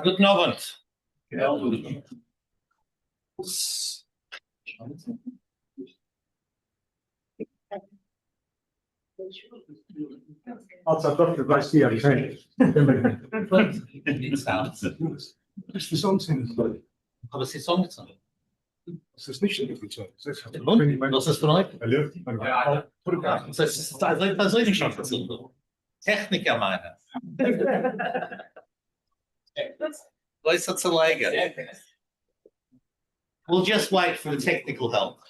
Guten Abend. Als dat toch de beste jaar zijn. Dus de zon zijn het leuk. Aber es ist angezogen. Das ist nicht so gut so. Was ist von euch? Hallo? Das ist persönlich schon versucht. Techniker meine. Leute zu legen. We'll just wait for the technical help.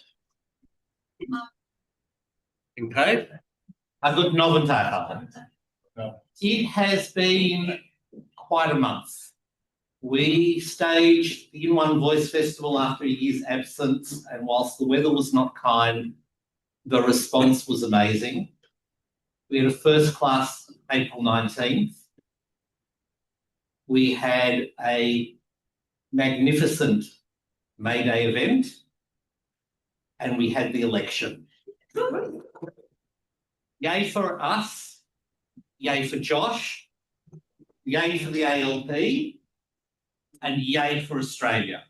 Okay? A good Noventag. It has been quite a month. We staged the In One Voice Festival after a year's absence, and whilst the weather was not kind, the response was amazing. We had a first class April 19th. We had a magnificent May Day event, and we had the election. Yay for us, yay for Josh, yay for the ALP, and yay for Australia.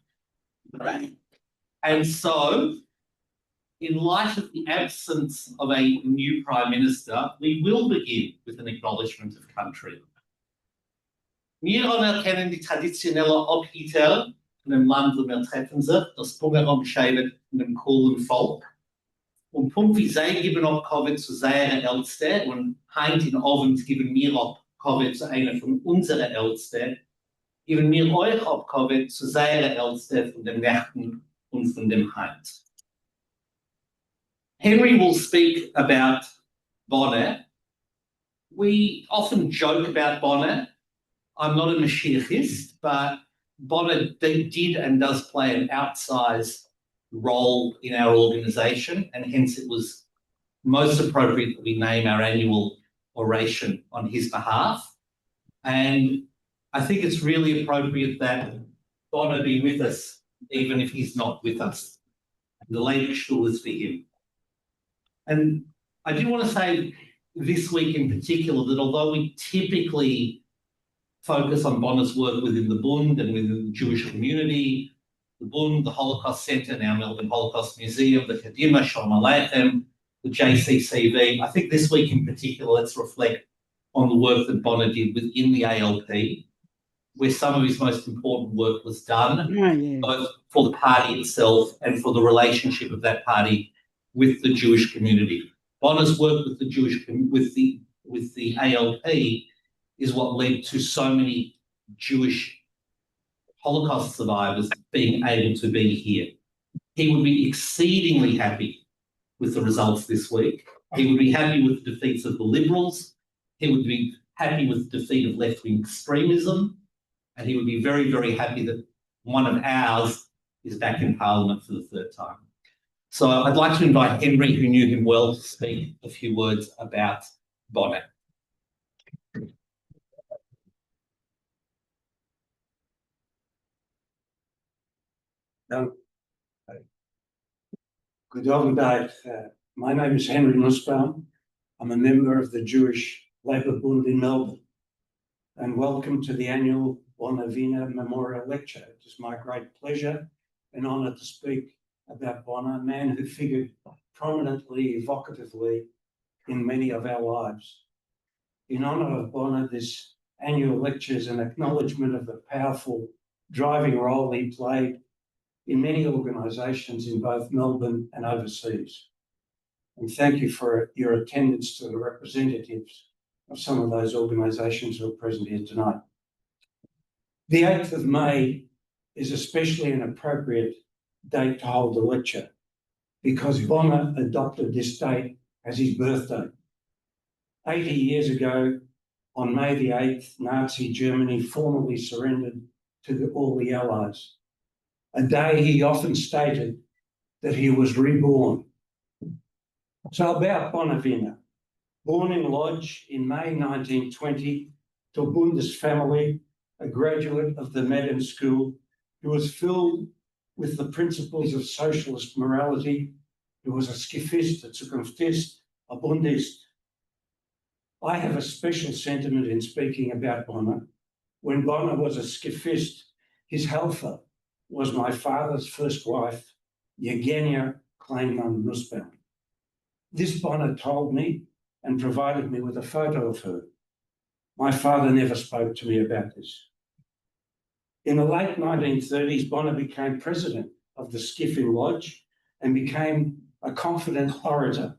Right? And so, in light of the absence of a new Prime Minister, we will begin with an acknowledgement of country. Wir anerkennen die traditionelle Obhüter von dem Land, wo wir treffen sich, das Bungerang beschreibt von dem coolen Volk. Und Punkt wie sie geben ab Covid zu seiner Älteste und heint in Abend geben wir ab Covid zu einer von unseren Älteste, geben wir euch ab Covid zu seiner Älteste von den Nächten und von dem Heint. Henry will speak about Bono. We often joke about Bono. I'm not a Mashiachist, but Bono did and does play an outsized role in our organisation, and hence it was most appropriate that we name our annual oration on his behalf. And I think it's really appropriate that Bono be with us, even if he's not with us. The Lady Shul is for him. And I do want to say this week in particular that although we typically focus on Bono's work within the Bund and within the Jewish community, the Bund, the Holocaust Centre, now Melbourne Holocaust Museum, the Kadima, Shalom Aleichem, the JCCV. I think this week in particular, let's reflect on the work that Bono did within the ALP, where some of his most important work was done, both for the party itself and for the relationship of that party with the Jewish community. Bono's work with the with the ALP is what led to so many Jewish Holocaust survivors being able to be here. He would be exceedingly happy with the results this week. He would be happy with the defeats of the Liberals. He would be happy with the defeat of left-wing extremism. And he would be very, very happy that one of ours is back in Parliament for the third time. So I'd like to invite Henry, who knew him well, to speak a few words about Bono. Good afternoon. My name is Henry Nussbaum. I'm a member of the Jewish Labour Bund in Melbourne. And welcome to the annual Bono Wiener Memorial Lecture. It is my great pleasure and honour to speak about Bono, a man who figured prominently, evocatively in many of our lives. In honour of Bono, this annual lecture is an acknowledgement of the powerful driving role he played in many organisations in both Melbourne and overseas. And thank you for your attendance to the representatives of some of those organisations who are present here tonight. The 8th of May is especially an appropriate date to hold the lecture because Bono adopted this date as his birthday. 80 years ago, on May the 8th, Nazi Germany formally surrendered to all the Allies. A day he often stated that he was reborn. So about Bono Wiener, born in Lodz in May 1920 to a Bundes family, a graduate of the Madden School, who was filled with the principles of socialist morality, who was a Skifist, a Zukunftist, a Bundist. I have a special sentiment in speaking about Bono, When Bono was a skiffist, his helper was my father's first wife, Yevgenia Kleinman Nussbaum. This Bono told me and provided me with a photo of her. My father never spoke to me about this. In the late 1930s, Bono became president of the Skiffing Lodge and became a confident orator,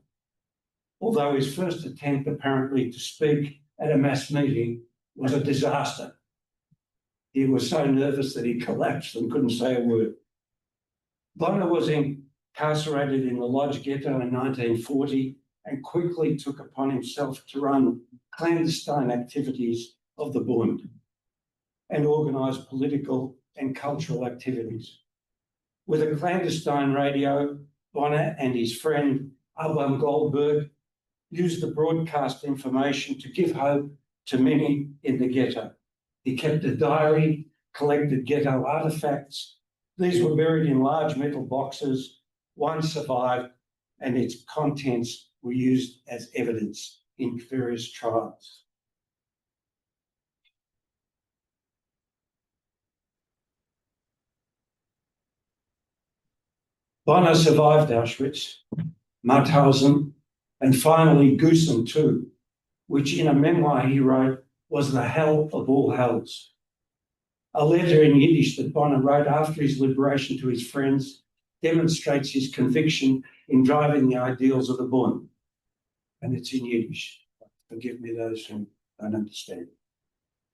although his first attempt apparently to speak at a mass meeting was a disaster. He was so nervous that he collapsed and couldn't say a word. Bono was incarcerated in the Lodge ghetto in 1940 and quickly took upon himself to run clandestine activities of the Bund and organise political and cultural activities. With a clandestine radio, Bono and his friend Abram Goldberg used the broadcast information to give hope to many in the ghetto. He kept a diary, collected ghetto artefacts. These were buried in large metal boxes. One survived, and its contents were used as evidence in various trials. Bono survived Auschwitz, Mauthausen, and finally Gusen too, which in a memoir he wrote was the hell of all hells. A letter in Yiddish that Bono wrote after his liberation to his friends demonstrates his conviction in driving the ideals of the Bund. And it's in Yiddish. Forgive me those who don't understand.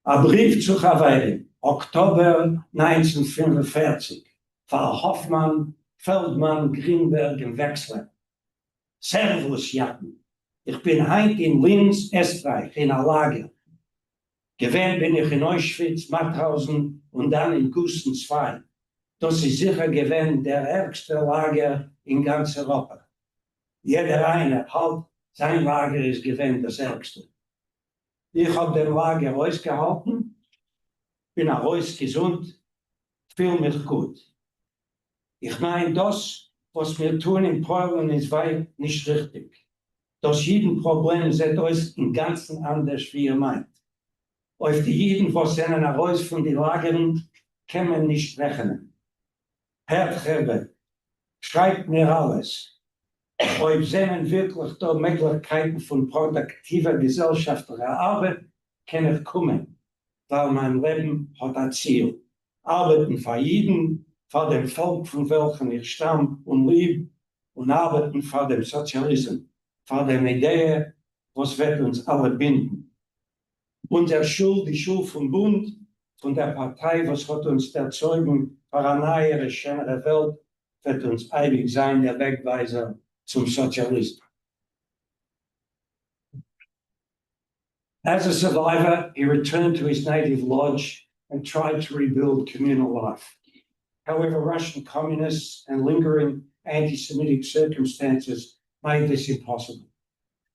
A brief zu Hawaii, Oktober 1945, Frau Hoffmann, Feldmann, Greenberg und Wechsler. Servus, Jacken. Ich bin heint in Linz, Österreich, in a Lager. Gewähnt bin ich in Auschwitz, Mauthausen und dann in Gusen 2. Das ist sicher gewähnt der ärgste Lager in ganz Europa. Jeder eine halt, sein Lager ist gewähnt das ärgste. Ich habe dem Lager ausgehalten, bin auch gesund, fühle mich gut. Ich meine, das, was wir tun in Polen, ist weit nicht richtig. Das Jeden-Problem sieht uns im Ganzen anders, wie ihr meint. Auf die Jeden, was sind heraus von den Lagern, kann man nicht rechnen. Herr Gerber, schreibt mir alles. Ob sehen wirklich da Möglichkeiten von produktiver gesellschaftlicher Arbeit, kann ich kommen, weil mein Leben hat ein Ziel. Arbeiten für jeden, für dem Volk, von welchem ich stamme und liebe, und arbeiten für den Sozialismus, für die Idee, was wird uns alle binden. Unsere Schule, die Schule vom Bund, von der Partei, was hat uns erzeugen für eine neuere, schönere Welt, wird uns ewig sein, der Wegweiser zum Sozialismus. As a survivor, he returned to his native lodge and tried to rebuild communal life. However, Russian communists and lingering anti-Semitic circumstances made this impossible.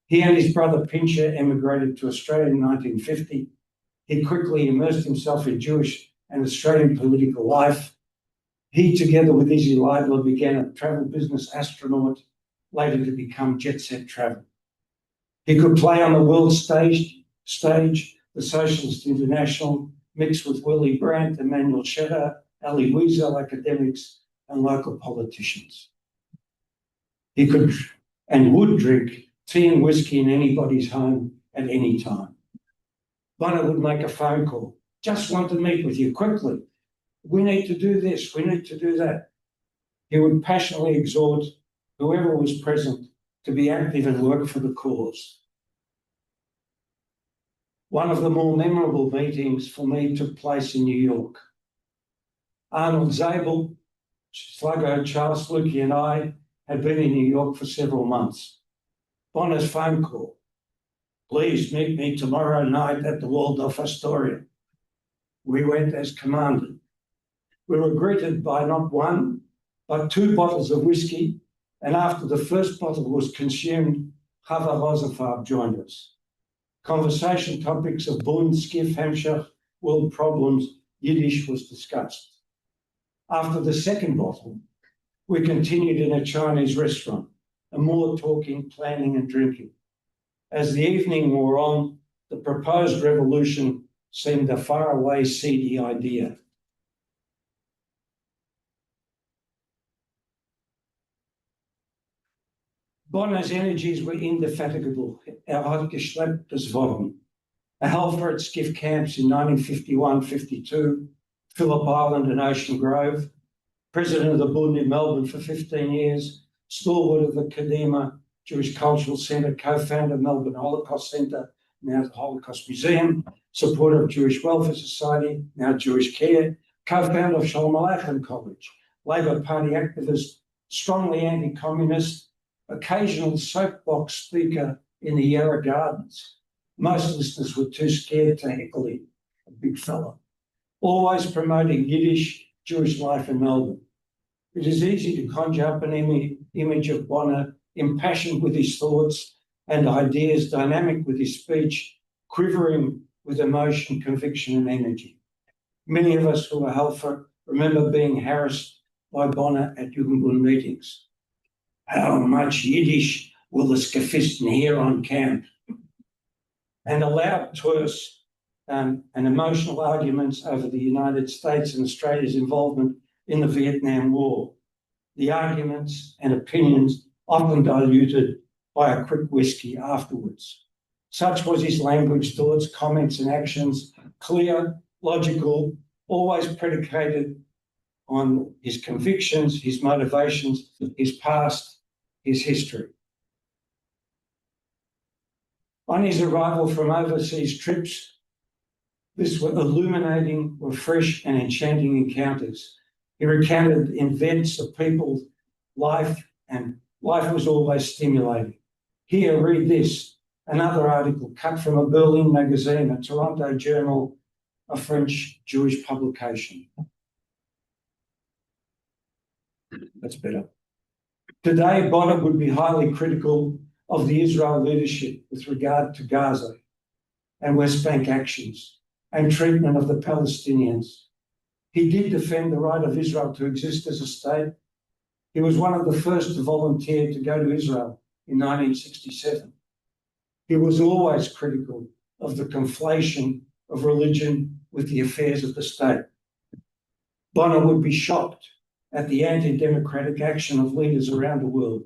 He and his brother Pincher emigrated to Australia in 1950. He quickly immersed himself in Jewish and Australian political life. He, together with Izzy Leibler, began a travel business astronaut, later to become jet-set travel. He could play on the world stage, the Socialist International, mixed with Willy Brandt, Emanuel Schetter, Ali Wiesel academics, and local politicians. He could and would drink tea and whiskey in anybody's home at any time. Bono would make a phone call. Just want to meet with you quickly. We need to do this. We need to do that. He would passionately exhort whoever was present to be active and work for the cause. One of the more memorable meetings for me took place in New York. Arnold Zabel, Sluggo, Charles Lukey, and I had been in New York for several months. Bono's phone call. Please meet me tomorrow night at the Waldorf Astoria. We went as commanded. We were greeted by not one, but 2 bottles of whiskey, and after the first bottle was consumed, Chava Rosenfarb joined us. Conversation topics of Bund, Skiff, Hampshire, world problems, Yiddish was discussed. After the second bottle, we continued in a Chinese restaurant, and more talking, planning, and drinking. As the evening wore on, the proposed revolution seemed a faraway, seedy idea. Bono's energies were indefatigable. Hat geschlepptes worden. A helper at skiff camps in 1951-52, Phillip Island and Ocean Grove, president of the Bund in Melbourne for 15 years, stalwart of the Kadima Jewish Cultural Centre, co-founder of Melbourne Holocaust Centre, now the Holocaust Museum, supporter of Jewish Welfare Society, now Jewish Care, co-founder of Shalom Aleichem College, Labor Party activist, strongly anti-communist, occasional soapbox speaker in the Yarra Gardens. Most listeners were too scared to heckle him, a big fella. Always promoting Yiddish Jewish life in Melbourne. It is easy to conjure up an image of Bono, impassioned with his thoughts and ideas, dynamic with his speech, quivering with emotion, conviction and energy. Many of us who are Helfer remember being harassed by Bono at Jugendbund meetings. How much Yiddish will the Skafisten hear on camp? And loud, terse and emotional arguments over the United States and Australia's involvement in the Vietnam War. The arguments and opinions often diluted by a quick whiskey afterwards. Such was his language, thoughts, comments and actions, clear, logical, always predicated on his convictions, his motivations, his past, his history. On his arrival from overseas trips, these were illuminating, were fresh and enchanting encounters. He recounted events of people's life, and life was always stimulating. Here, read this, another article cut from a Berlin magazine, a Toronto journal, a French Jewish publication. That's better. Today, Bono would be highly critical of the Israel leadership with regard to Gaza and West Bank actions and treatment of the Palestinians. He did defend the right of Israel to exist as a state. He was one of the first to volunteer to go to Israel in 1967. He was always critical of the conflation of religion with the affairs of the state. Bono would be shocked at the anti-democratic action of leaders around the world,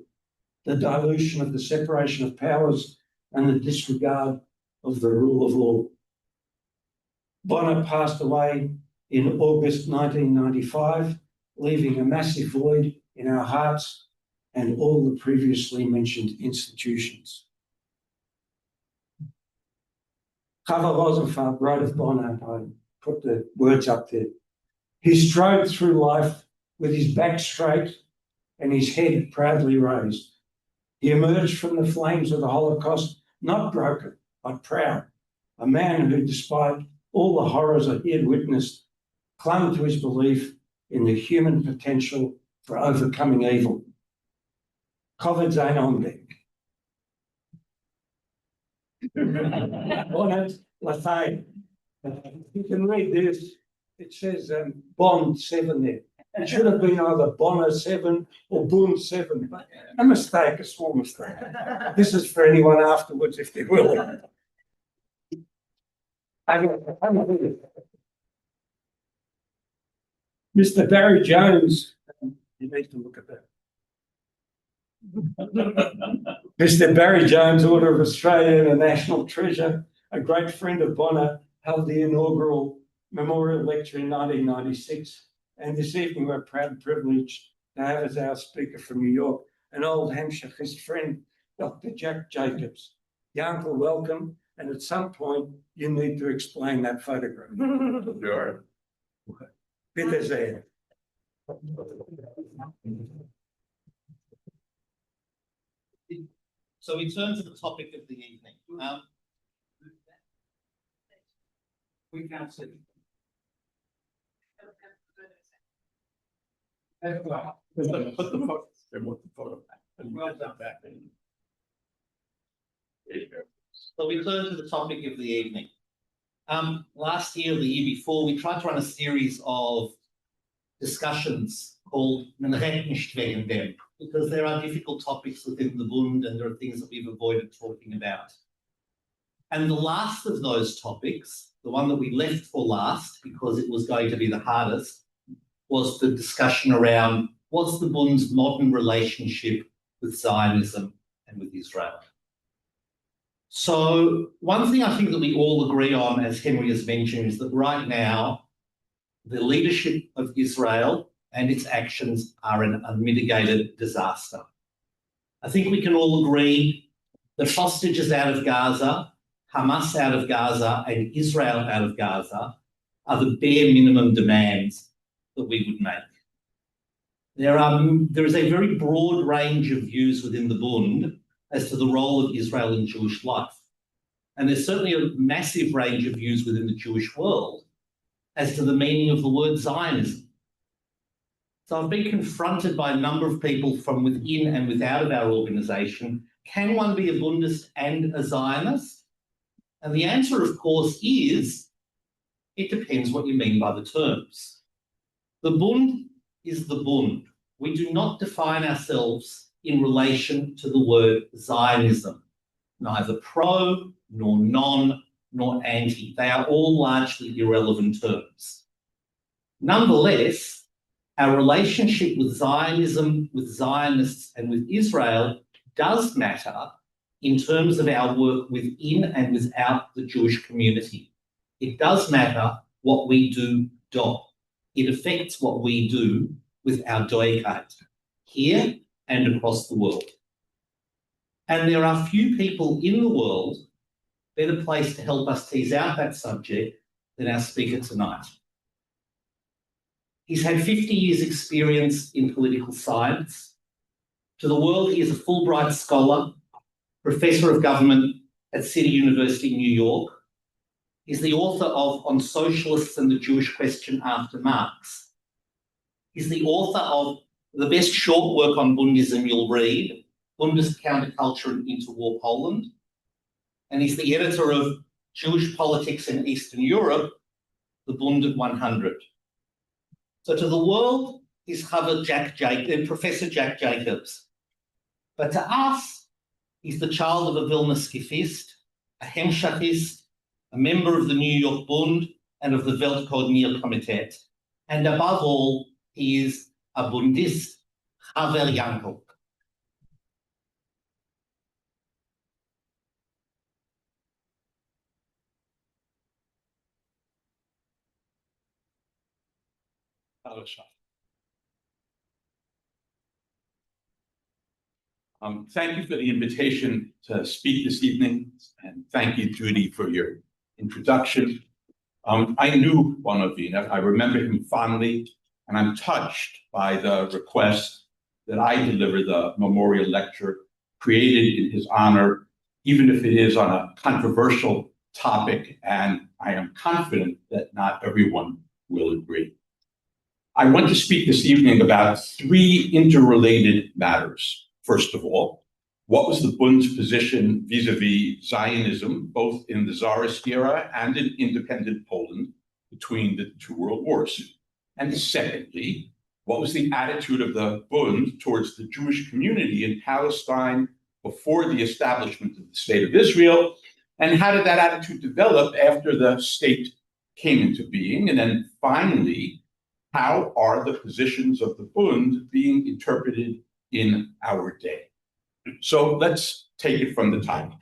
the dilution of the separation of powers and the disregard of the rule of law. Bono passed away in August 1995, leaving a massive void in our hearts and all the previously mentioned institutions. Chava Rosenfeld wrote of Bono, I put the words up there. He strode through life with his back straight and his head proudly raised. He emerged from the flames of the Holocaust, not broken, but proud, a man who, despite all the horrors that he had witnessed, clung to his belief in the human potential for overcoming evil. Covid zijn onweg. Bono Latijn. You can read this. It says Bond 7 there. It should have been either Bono 7 or Bund 7. A mistake, a small mistake. This is for anyone afterwards if they're willing. Mr. Barry Jones, you need to look at that. Mr. Barry Jones, Order of Australia and a national treasure, a great friend of Bono, held the inaugural Memorial Lecture in 1996. And this evening we're proud and privileged to have as our speaker from New York, an old Hampshire friend, Dr. Jack Jacobs. Yankel, welcome. And at some point, you need to explain that photograph. Sure. Bitte sehr. So we turn to the topic of the evening. We can't see. Put the photo back. So we turn to the topic of the evening. Last year, or the year before, we tried to run a series of discussions called "Men redt nicht wegen dem," because there are difficult topics within the Bund and there are things that we've avoided talking about. And the last of those topics the one that we left for last because it was going to be the hardest, was the discussion around what's the Bund's modern relationship with Zionism and with Israel. So one thing I think that we all agree on, as Henry has mentioned, is that right now the leadership of Israel and its actions are an unmitigated disaster. I think we can all agree that hostages out of Gaza, Hamas out of Gaza, and Israel out of Gaza are the bare minimum demands that we would make. There is a very broad range of views within the Bund as to the role of Israel in Jewish life. And there's certainly a massive range of views within the Jewish world as to the meaning of the word Zionism. So I've been confronted by a number of people from within and without of our organisation. Can one be a Bundist and a Zionist? And the answer, of course, is it depends what you mean by the terms. The Bund is the Bund. We do not define ourselves in relation to the word Zionism, neither pro, nor non, nor anti. They are all largely irrelevant terms. Nonetheless, our relationship with Zionism, with Zionists, and with Israel does matter in terms of our work within and without the Jewish community. It does matter what we do dot. It affects what we do with our doegkeit, here and across the world. And there are few people in the world better placed to help us tease out that subject than our speaker tonight. He's had 50 years' experience in political science. To the world, he is a Fulbright scholar, professor of government at City University in New York. He's the author of On Socialists and the Jewish Question After Marx. He's the author of the best short work on Bundism you'll read, Bundist Counterculture in Interwar Poland. And he's the editor of Jewish Politics in Eastern Europe, the Bund at 100. So to the world, he's Professor Jack Jacobs. But to us, he's the child of a Vilna Skifist, a Hemshachist, a member of the New York Bund and of the Weltkoordinierkomitee. And above all, he is a Bundist, Haver Yankel. Thank you for the invitation to speak this evening, and thank you, Judy, for your introduction. I knew Bono Wiener. I remember him fondly, and I'm touched by the request that I deliver the memorial lecture created in his honor, even if it is on a controversial topic, and I am confident that not everyone will agree. I want to speak this evening about three interrelated matters. First of all, what was the Bund's position vis-a-vis Zionism, both in the Tsarist era and in independent Poland between the two world wars? And secondly, what was the attitude of the Bund towards the Jewish community in Palestine before the establishment of the State of Israel? And how did that attitude develop after the state came into being? And then finally, how are the positions of the Bund being interpreted in our day? So let's take it from the top.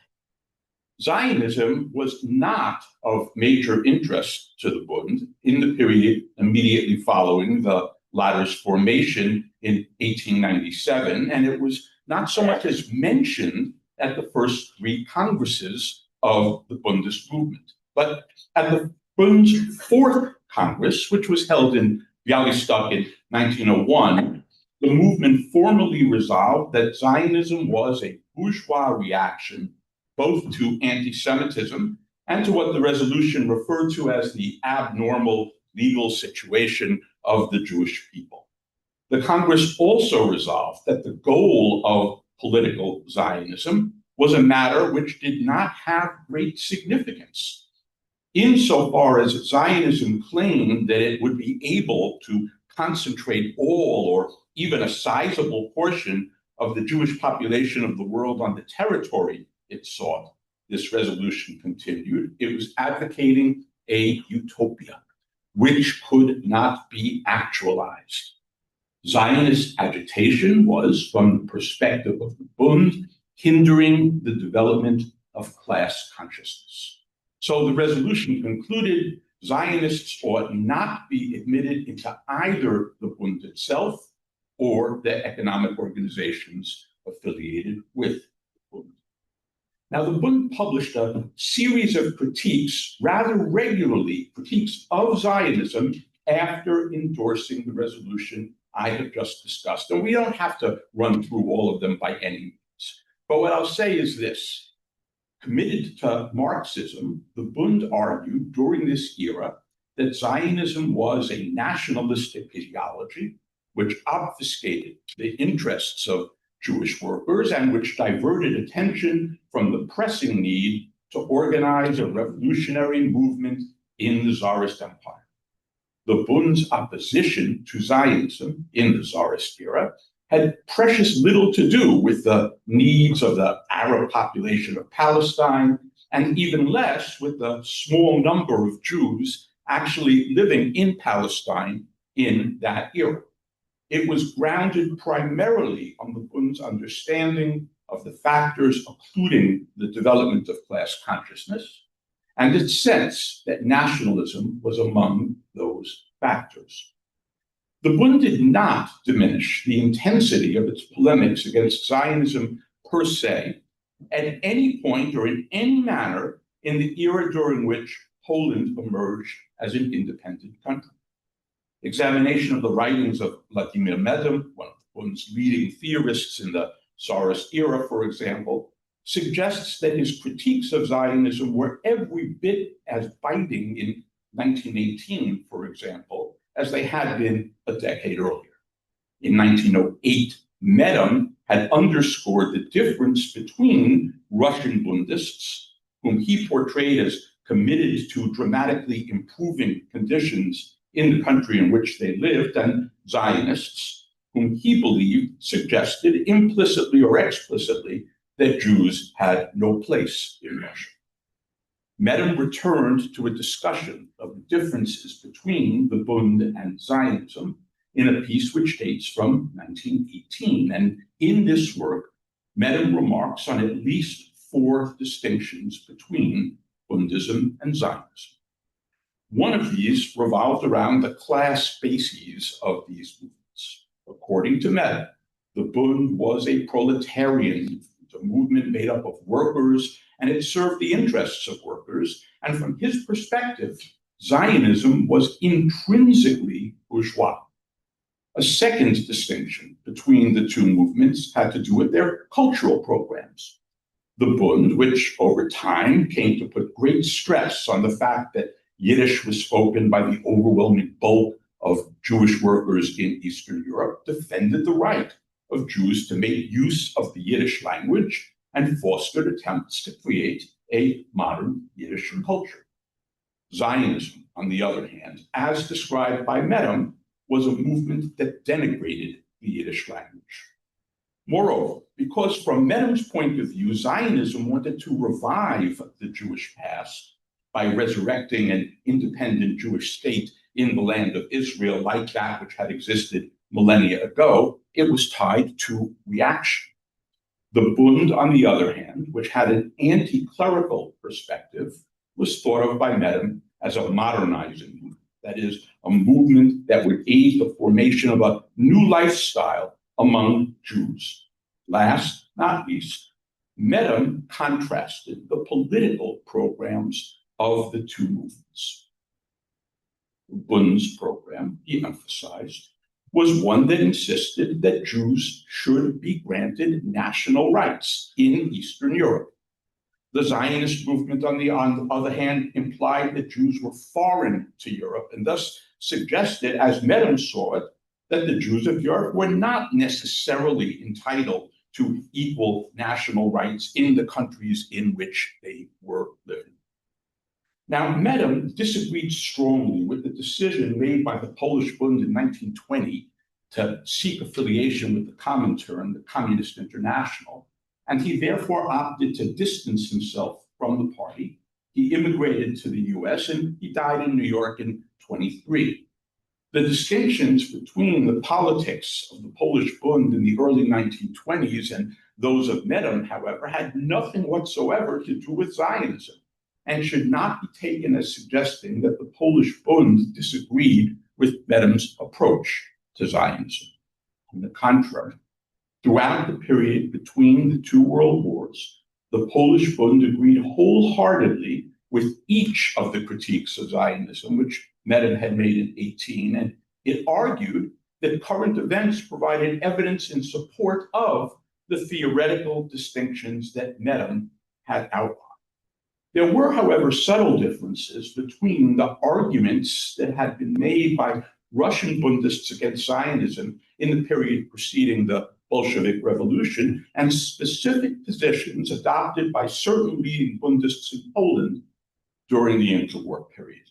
Zionism was not of major interest to the Bund in the period immediately following the latter's formation in 1897, and it was not so much as mentioned at the first three congresses of the Bundist movement. But at the Bund's fourth Congress, which was held in Białystok in 1901, the movement formally resolved that Zionism was a bourgeois reaction both to anti-Semitism and to what the resolution referred to as the abnormal legal situation of the Jewish people. The Congress also resolved that the goal of political Zionism was a matter which did not have great significance, insofar as Zionism claimed that it would be able to concentrate all or even a sizable portion of the Jewish population of the world on the territory it sought. This resolution continued. It was advocating a utopia which could not be actualized. Zionist agitation was, from the perspective of the Bund, hindering the development of class consciousness. So the resolution concluded Zionists ought not be admitted into either the Bund itself or the economic organizations affiliated with the Bund. Now, the Bund published a series of critiques, rather regularly, critiques of Zionism after endorsing the resolution I have just discussed. And we don't have to run through all of them by any means. But what I'll say is this. Committed to Marxism, the Bund argued during this era that Zionism was a nationalistic ideology which obfuscated the interests of Jewish workers and which diverted attention from the pressing need to organize a revolutionary movement in the Tsarist Empire. The Bund's opposition to Zionism in the Tsarist era had precious little to do with the needs of the Arab population of Palestine, and even less with the small number of Jews actually living in Palestine in that era. It was grounded primarily on the Bund's understanding of the factors occluding the development of class consciousness, and its sense that nationalism was among those factors. The Bund did not diminish the intensity of its polemics against Zionism per se at any point or in any manner in the era during which Poland emerged as an independent country. Examination of the writings of Vladimir Medem, one of the Bund's leading theorists in the Tsarist era, for example, suggests that his critiques of Zionism were every bit as biting in 1918, for example, as they had been a decade earlier. In 1908, Medem had underscored the difference between Russian Bundists, whom he portrayed as committed to dramatically improving conditions in the country in which they lived, and Zionists, whom he believed suggested implicitly or explicitly that Jews had no place in Russia. Medem returned to a discussion of the differences between the Bund and Zionism in a piece which dates from 1918. And in this work, Medem remarks on at least 4 distinctions between Bundism and Zionism. One of these revolved around the class bases of these movements. According to Medem, the Bund was a proletarian movement, a movement made up of workers, and it served the interests of workers. And from his perspective, Zionism was intrinsically bourgeois. A second distinction between the two movements had to do with their cultural programs. The Bund, which over time came to put great stress on the fact that Yiddish was spoken by the overwhelming bulk of Jewish workers in Eastern Europe, defended the right of Jews to make use of the Yiddish language and fostered attempts to create a modern Yiddish culture. Zionism, on the other hand, as described by Medem, was a movement that denigrated the Yiddish language. Moreover, because from Medem's point of view, Zionism wanted to revive the Jewish past by resurrecting an independent Jewish state in the land of Israel like that which had existed millennia ago, it was tied to reaction. The Bund, on the other hand, which had an anti-clerical perspective, was thought of by Medem as a modernizing movement. That is, a movement that would aid the formation of a new lifestyle among Jews. Last, not least, Medem contrasted the political programs of the two movements. Bund's program, he emphasized, was one that insisted that Jews should be granted national rights in Eastern Europe. The Zionist movement, on the other hand, implied that Jews were foreign to Europe and thus suggested, as Medem saw it, that the Jews of Europe were not necessarily entitled to equal national rights in the countries in which they were living. Now, Medem disagreed strongly with the decision made by the Polish Bund in 1920 to seek affiliation with the Comintern, the Communist International, and he therefore opted to distance himself from the party He immigrated to the US and he died in New York in 23. The distinctions between the politics of the Polish Bund in the early 1920s and those of Narrm, however, had nothing whatsoever to do with Zionism and should not be taken as suggesting that the Polish Bund disagreed with Narrm's approach to Zionism. On the contrary, throughout the period between the two world wars, the Polish Bund agreed wholeheartedly with each of the critiques of Zionism, which Narrm had made in 18, and it argued that current events provided evidence in support of the theoretical distinctions that Narrm had outlined. There were, however, subtle differences between the arguments that had been made by Russian Bundists against Zionism in the period preceding the Bolshevik Revolution and specific positions adopted by certain leading Bundists in Poland during the interwar period.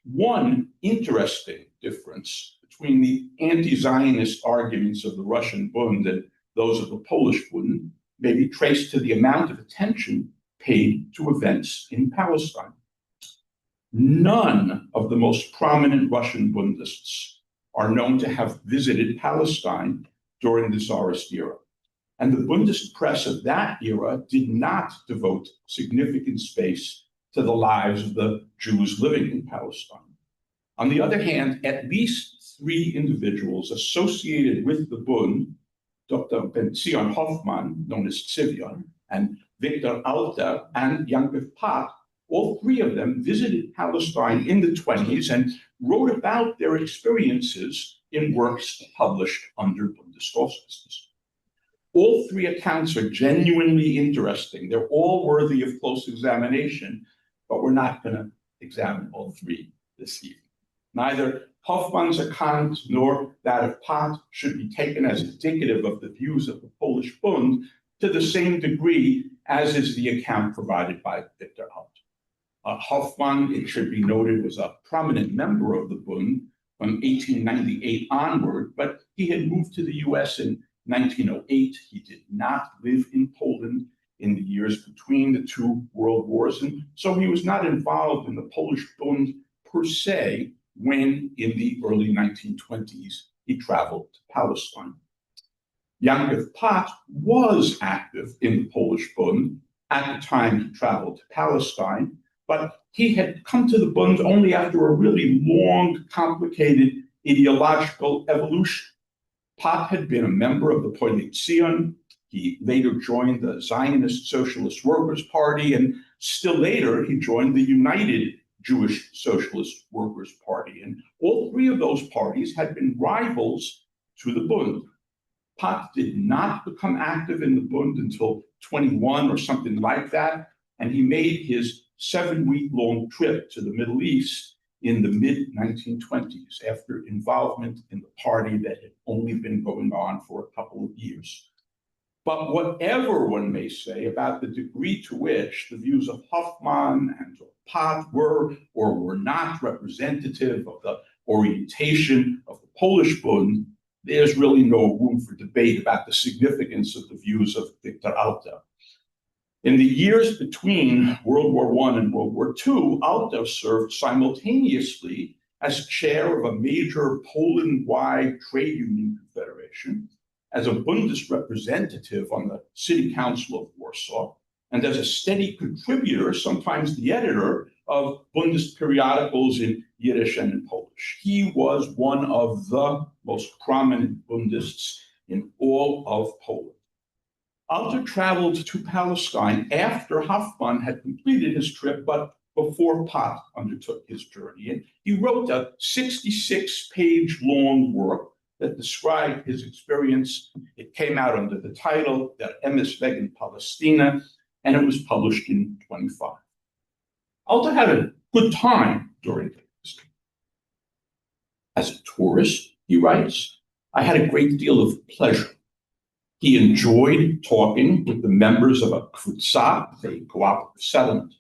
One interesting difference between the anti-Zionist arguments of the Russian Bund and those of the Polish Bund may be traced to the amount of attention paid to events in Palestine. None of the most prominent Russian Bundists are known to have visited Palestine during the Tsarist era, and the Bundist press of that era did not devote significant space to the lives of the Jews living in Palestine. On the other hand, at least 3 individuals associated with the Bund, Dr. Ben-Zion Hoffman, known as Zivion, and Victor Alter and Yankov Pat, all 3 of them visited Palestine in the 20s and wrote about their experiences in works published under Bundist auspices. All 3 accounts are genuinely interesting. They're all worthy of close examination, but we're not going to examine all 3 this evening. Neither Hoffman's account nor that of Pat should be taken as indicative of the views of the Polish Bund to the same degree as is the account provided by Victor Alter. Hoffman, it should be noted, was a prominent member of the Bund from 1898 onward, but he had moved to the US in 1908. He did not live in Poland in the years between the 2 world wars, and so he was not involved in the Polish Bund per se when, in the early 1920s, he traveled to Palestine. Yankov Pat was active in the Polish Bund at the time he traveled to Palestine, but he had come to the Bund only after a really long, complicated ideological evolution. Pat had been a member of the Polit Zion. He later joined the Zionist Socialist Workers' Party, and still later, he joined the United Jewish Socialist Workers' Party. And all 3 of those parties had been rivals to the Bund. Pat did not become active in the Bund until 21 or something like that, and he made his 7-week-long trip to the Middle East in the mid-1920s after involvement in the party that had only been going on for a couple of years. But whatever one may say about the degree to which the views of Hoffman and Pat were or were not representative of the orientation of the Polish Bund, there's really no room for debate about the significance of the views of Victor Alter. In the years between World War I and World War II, Alter served simultaneously as chair of a major Poland-wide trade union confederation, as a Bundist representative on the City Council of Warsaw, and as a steady contributor, sometimes the editor, of Bundist periodicals in Yiddish and in Polish. He was one of the most prominent Bundists in all of Poland. Alter traveled to Palestine after Hoffman had completed his trip, but before Pat undertook his journey. And he wrote a 66-page long work that described his experience. It came out under the title Der Emes wegen Palästina, and it was published in 25. Alter had a good time during this. As a tourist, he writes, I had a great deal of pleasure. He enjoyed talking with the members of a kvutzah, a cooperative settlement.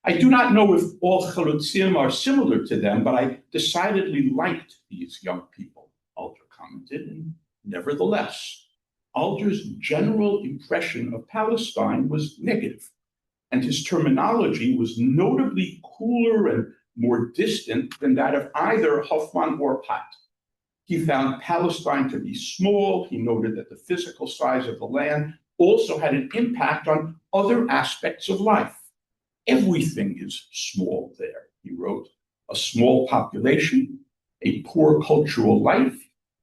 I do not know if all chalutzim are similar to them, but I decidedly liked these young people, Alter commented, and nevertheless, Alter's general impression of Palestine was negative. and his terminology was notably cooler and more distant than that of either Hoffman or Pat. He found Palestine to be small. He noted that the physical size of the land also had an impact on other aspects of life. Everything is small there, he wrote. A small population, a poor cultural life,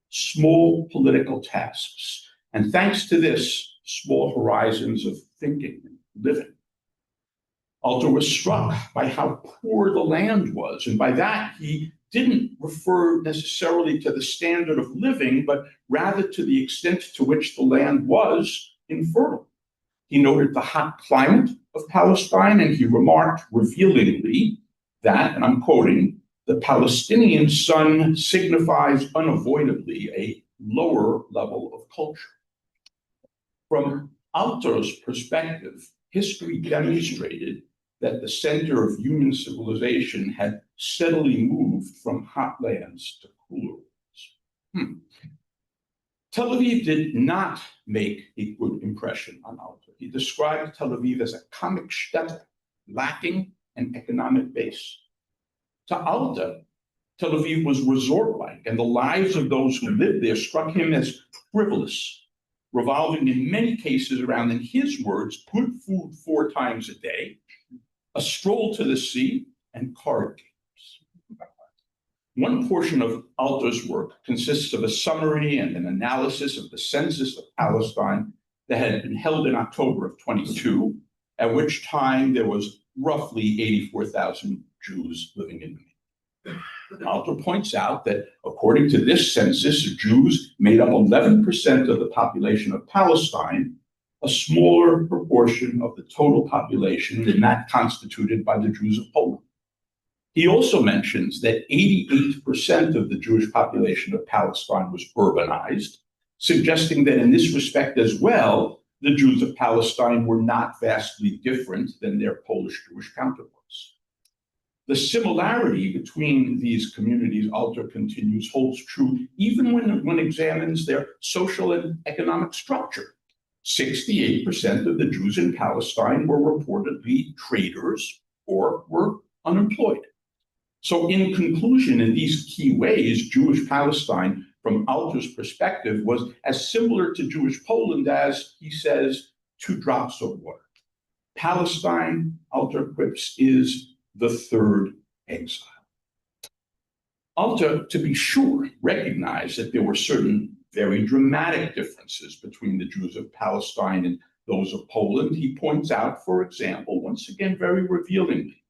small political tasks. And thanks to this, small horizons of thinking and living. Alter was struck by how poor the land was, and by that he didn't refer necessarily to the standard of living, but rather to the extent to which the land was infertile. He noted the hot climate of Palestine, and he remarked revealingly that, and I'm quoting, the Palestinian sun signifies unavoidably a lower level of culture. From Alter's perspective, history demonstrated that the center of human civilization had steadily moved from hot lands to cooler ones. Tel Aviv did not make a good impression on Alter. He described Tel Aviv as a comic stätte, lacking an economic base. To Alter, Tel Aviv was resort-like, and the lives of those who lived there struck him as frivolous, revolving in many cases around, in his words, good food 4 times a day, a stroll to the sea, and card games. One portion of Alter's work consists of a summary and an analysis of the census of Palestine that had been held in October of 22, at which time there was roughly 84,000 Jews living in it. Alter points out that according to this census, Jews made up 11% of the population of Palestine, a smaller proportion of the total population than that constituted by the Jews of Poland. He also mentions that 88% of the Jewish population of Palestine was urbanized, suggesting that in this respect as well, the Jews of Palestine were not vastly different than their Polish Jewish counterparts. The similarity between these communities, Alter continues, holds true even when one examines their social and economic structure. 68% of the Jews in Palestine were reportedly traders or were unemployed. So in conclusion, in these key ways, Jewish Palestine, from Alter's perspective, was as similar to Jewish Poland as, he says, 2 drops of water. Palestine, Alter quips, is the third exile. Alter, to be sure, recognized that there were certain very dramatic differences between the Jews of Palestine and those of Poland. He points out, for example, once again very revealingly,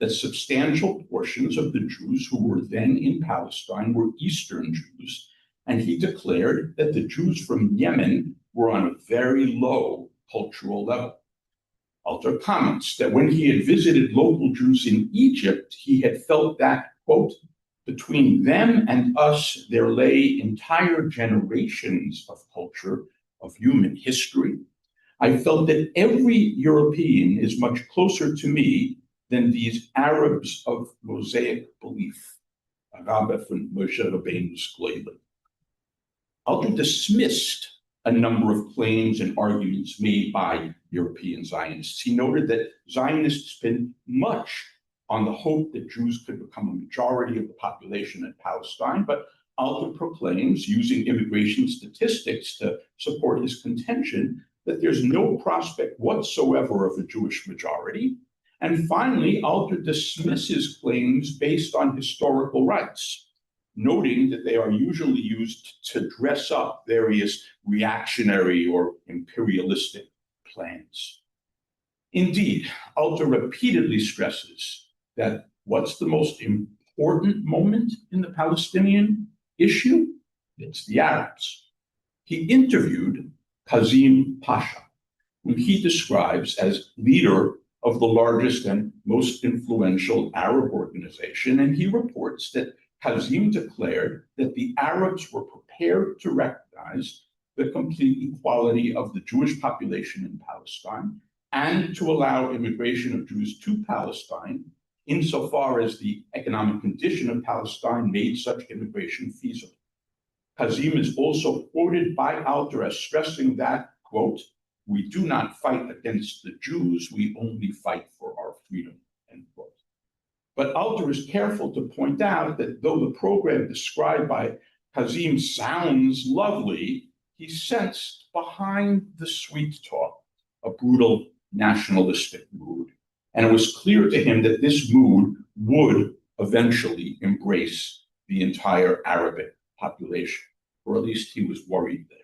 that substantial portions of the Jews who were then in Palestine were Eastern Jews, and he declared that the Jews from Yemen were on a very low cultural level. Alter comments that when he had visited local Jews in Egypt, he had felt that, quote, between them and us, there lay entire generations of culture, of human history. I felt that every European is much closer to me than these Arabs of Mosaic belief. Alter dismissed a number of claims and arguments made by European Zionists. He noted that Zionists spent much on the hope that Jews could become a majority of the population in Palestine, but Alter proclaims, using immigration statistics to support his contention, that there's no prospect whatsoever of a Jewish majority. And finally, Alter dismisses claims based on historical rights, noting that they are usually used to dress up various reactionary or imperialistic plans. Indeed, Alter repeatedly stresses that what's the most important moment in the Palestinian issue? It's the Arabs. He interviewed Kazim Pasha, whom he describes as leader of the largest and most influential Arab organization, and he reports that Kazim declared that the Arabs were prepared to recognize the complete equality of the Jewish population in Palestine and to allow immigration of Jews to Palestine insofar as the economic condition of Palestine made such immigration feasible. Kazim is also quoted by Alter as stressing that, quote, We do not fight against the Jews, we only fight for our freedom, end quote. But Alter is careful to point out that though the program described by Kazim sounds lovely, he sensed behind the sweet talk a brutal nationalistic mood. And it was clear to him that this mood would eventually embrace the entire Arabic population, or at least he was worried there.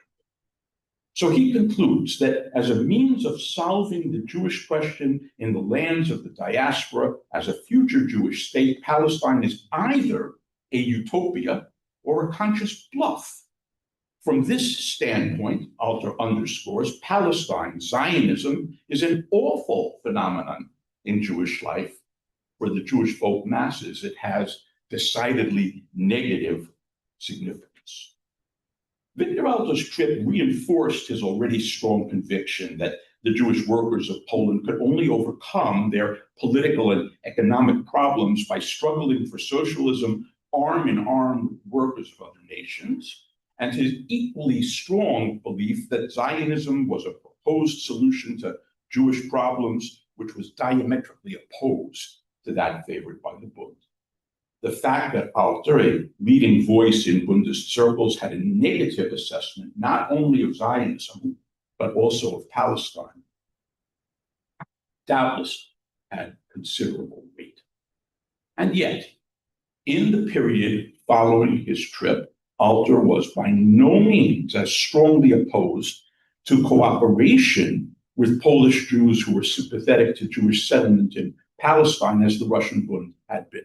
So he concludes that as a means of solving the Jewish question in the lands of the diaspora as a future Jewish state, Palestine is either a utopia or a conscious bluff. From this standpoint, Alter underscores, Palestine, Zionism, is an awful phenomenon in Jewish life. For the Jewish folk masses, it has decidedly negative significance. Victor Alter's trip reinforced his already strong conviction that the Jewish workers of Poland could only overcome their political and economic problems by struggling for socialism arm in arm with workers of other nations, and his equally strong belief that Zionism was a proposed solution to Jewish problems, which was diametrically opposed to that favored by the Bund. The fact that Alter, a leading voice in Bundist circles, had a negative assessment not only of Zionism, but also of Palestine, doubtless had considerable weight. And yet, in the period following his trip, Alter was by no means as strongly opposed to cooperation with Polish Jews who were sympathetic to Jewish settlement in Palestine as the Russian Bund had been.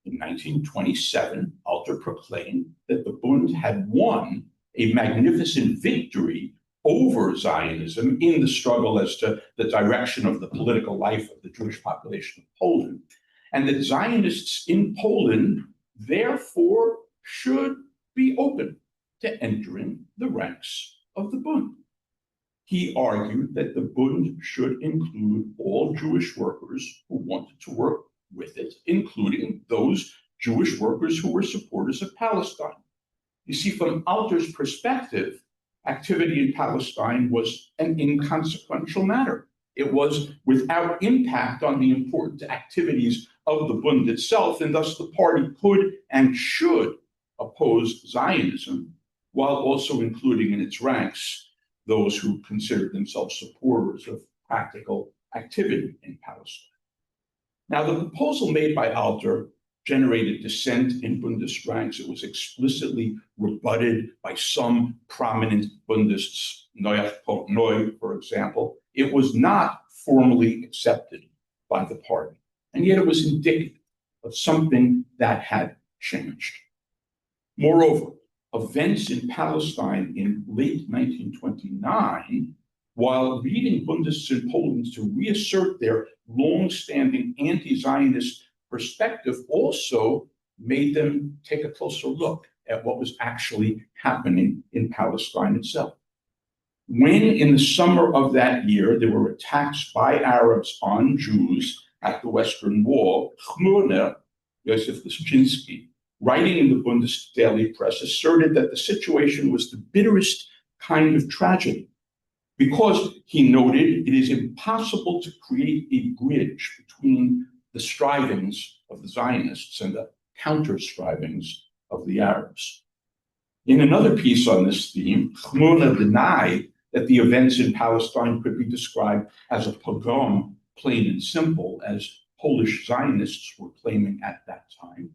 In 1927, Alter proclaimed that the Bund had won a magnificent victory over Zionism in the struggle as to the direction of the political life of the Jewish population of Poland, and that Zionists in Poland therefore should be open to entering the ranks of the Bund. He argued that the Bund should include all Jewish workers who wanted to work with it, including those Jewish workers who were supporters of Palestine. You see, from Alter's perspective, activity in Palestine was an inconsequential matter. It was without impact on the important activities of the Bund itself, and thus the party could and should oppose Zionism, while also including in its ranks those who considered themselves supporters of practical activity in Palestine. Now, the proposal made by Alter generated dissent in Bundist ranks. It was explicitly rebutted by some prominent Bundists, Neuer Portnoy, for example. It was not formally accepted by the party, and yet it was indicative of something that had changed. Moreover, events in Palestine in late 1929, while leading Bundists in Poland to reassert their long-standing anti-Zionist perspective, also made them take a closer look at what was actually happening in Palestine itself. When in the summer of that year there were attacks by Arabs on Jews at the Western Wall, Chmurner, Yosef Lischinski, writing in the Bundist daily press, asserted that the situation was the bitterest kind of tragedy, because, he noted, it is impossible to create a bridge between the strivings of the Zionists and the counter-strivings of the Arabs. In another piece on this theme, Chmurner denied that the events in Palestine could be described as a pogrom, plain and simple, as Polish Zionists were claiming at that time.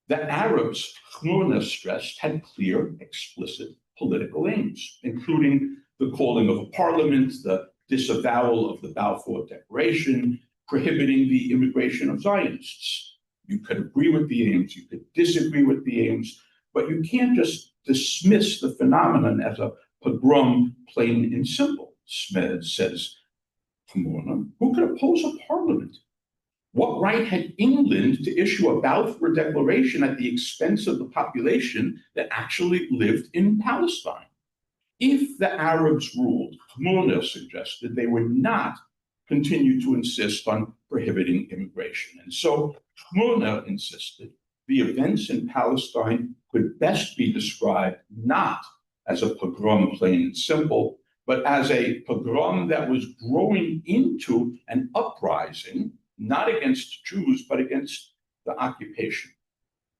The Arabs, Chmurner stressed, had clear, explicit political aims, including the calling of a parliament, the disavowal of the Balfour Declaration, prohibiting the immigration of Zionists. You could agree with the aims, you could disagree with the aims, but you can't just dismiss the phenomenon as a pogrom, plain and simple, says Chmurner. Who could oppose a parliament? What right had England to issue a Balfour Declaration at the expense of the population that actually lived in Palestine? If the Arabs ruled, Chmurner suggested, they would not continue to insist on prohibiting immigration. And so Chmurner insisted the events in Palestine could best be described not as a pogrom, plain and simple, but as a pogrom that was growing into an uprising, not against Jews, but against the occupation.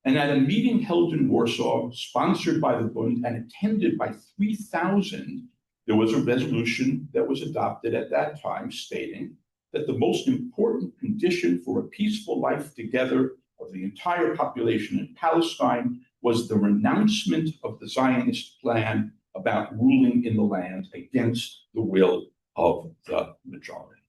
And at a meeting held in Warsaw, sponsored by the Bund and attended by 3,000, there was a resolution that was adopted at that time stating that the most important condition for a peaceful life together of the entire population in Palestine was the renouncement of the Zionist plan about ruling in the land against the will of the majority.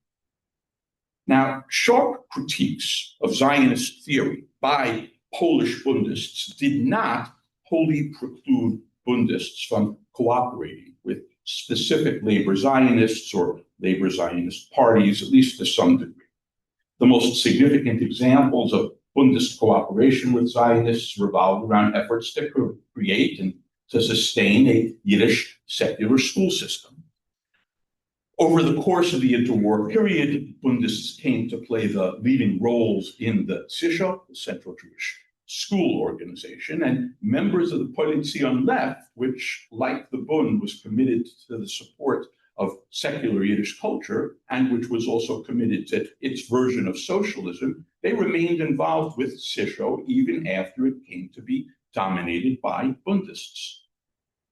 Now, sharp critiques of Zionist theory by Polish Bundists did not wholly preclude Bundists from cooperating with specific labor Zionists or labor Zionist parties, at least to some degree. The most significant examples of Bundist cooperation with Zionists revolved around efforts to create and to sustain a Yiddish secular school system. Over the course of the interwar period, Bundists came to play the leading roles in the Zisho, the Central Jewish School Organization, and members of the Polizion left, which, like the Bund, was committed to the support of secular Yiddish culture, and which was also committed to its version of socialism, they remained involved with Zisho even after it came to be dominated by Bundists.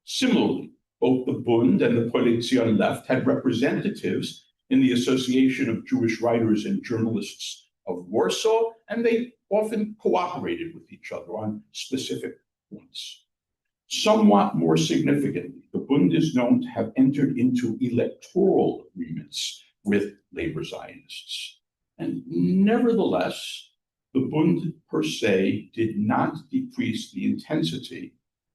Similarly, both the Bund and the Polizion left had representatives in the Association of Jewish Writers and Journalists of Warsaw, and they often cooperated with each other on specific points. Somewhat more significantly, the Bund is known to have entered into electoral agreements with labor Zionists. And nevertheless, the Bund per se did not decrease the intensity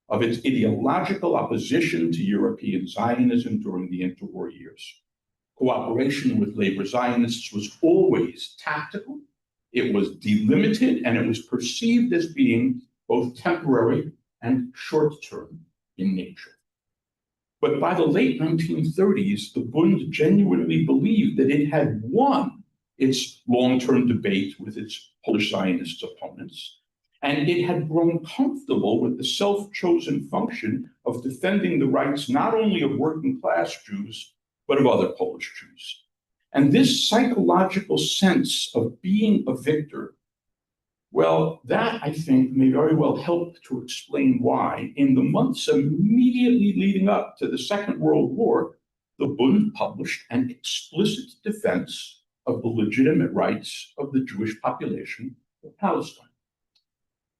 of its ideological opposition to European Zionism during the interwar years. Cooperation with labor Zionists was always tactical, it was delimited, and it was perceived as being both temporary and short-term in nature. But by the late 1930s, the Bund genuinely believed that it had won its long-term debate with its Polish Zionist opponents, and it had grown comfortable with the self-chosen function of defending the rights not only of working-class Jews, but of other Polish Jews. And this psychological sense of being a victor, well, that, I think, may very well help to explain why, in the months immediately leading up to the Second World War, the Bund published an explicit defense of the legitimate rights of the Jewish population of Palestine.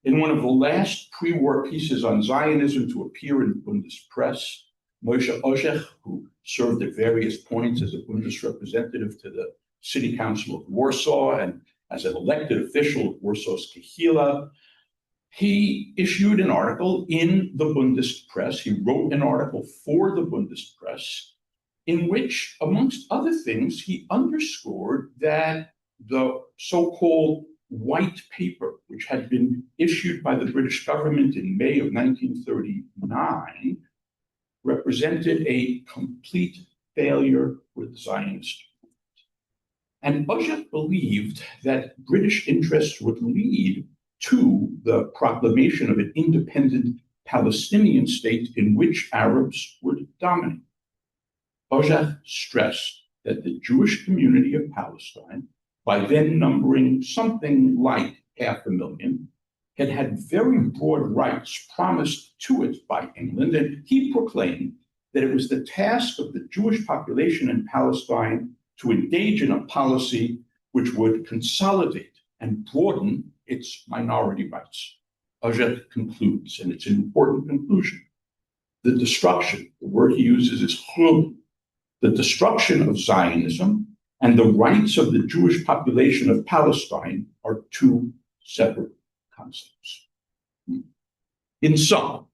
In one of the last pre-war pieces on Zionism to appear in Bundist press, Moshe Ozech, who served at various points as a Bundist representative to the City Council of Warsaw and as an elected official of Warsaw's Kehila, he issued an article in the Bundist press. He wrote an article for the Bundist press in which, amongst other things, he underscored that the so-called white paper, which had been issued by the British government in May of 1939, represented a complete failure with the Zionist movement. And Ozech believed that British interests would lead to the proclamation of an independent Palestinian state in which Arabs would dominate. Ozech stressed that the Jewish community of Palestine, by then numbering something like 500,000, had had very broad rights promised to it by England, and he proclaimed that it was the task of the Jewish population in Palestine to engage in a policy which would consolidate and broaden its minority rights. Ozech concludes, and it's an important conclusion, the destruction, the word he uses is churban, the destruction of Zionism and the rights of the Jewish population of Palestine are two separate concepts. In sum,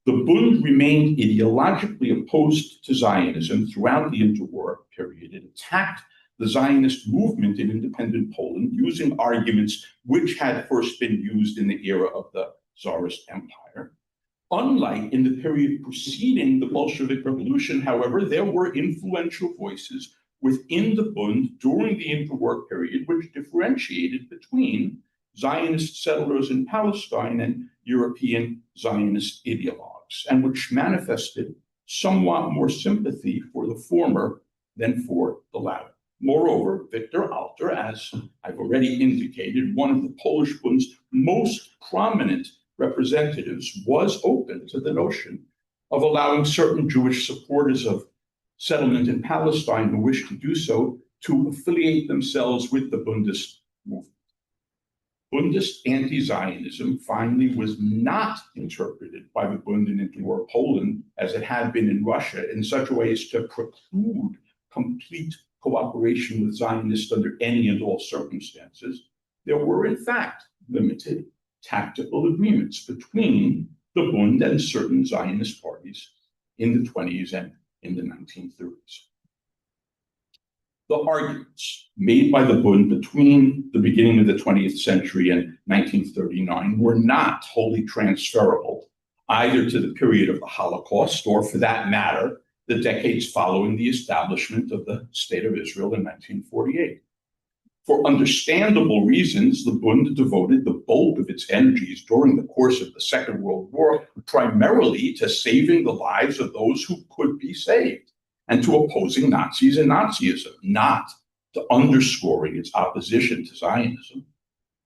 the Bund remained ideologically opposed to Zionism throughout the interwar period. It attacked the Zionist movement in independent Poland using arguments which had first been used in the era of the Tsarist Empire. Unlike in the period preceding the Bolshevik Revolution, however, there were influential voices within the Bund during the interwar period which differentiated between Zionist settlers in Palestine and European Zionist ideologues, and which manifested somewhat more sympathy for the former than for the latter. Moreover, Victor Alter, as I've already indicated, one of the Polish Bund's most prominent representatives, was open to the notion of allowing certain Jewish supporters of settlement in Palestine who wished to do so to affiliate themselves with the Bundist movement. Bundist anti-Zionism finally was not interpreted by the Bund in interwar Poland as it had been in Russia in such a way as to preclude complete cooperation with Zionists under any and all circumstances. There were, in fact, limited tactical agreements between the Bund and certain Zionist parties in the 20s and in the 1930s. The arguments made by the Bund between the beginning of the 20th century and 1939 were not wholly transferable either to the period of the Holocaust or, for that matter, the decades following the establishment of the State of Israel in 1948. For understandable reasons, the Bund devoted the bulk of its energies during the course of the Second World War primarily to saving the lives of those who could be saved, and to opposing Nazis and Nazism, not to underscoring its opposition to Zionism.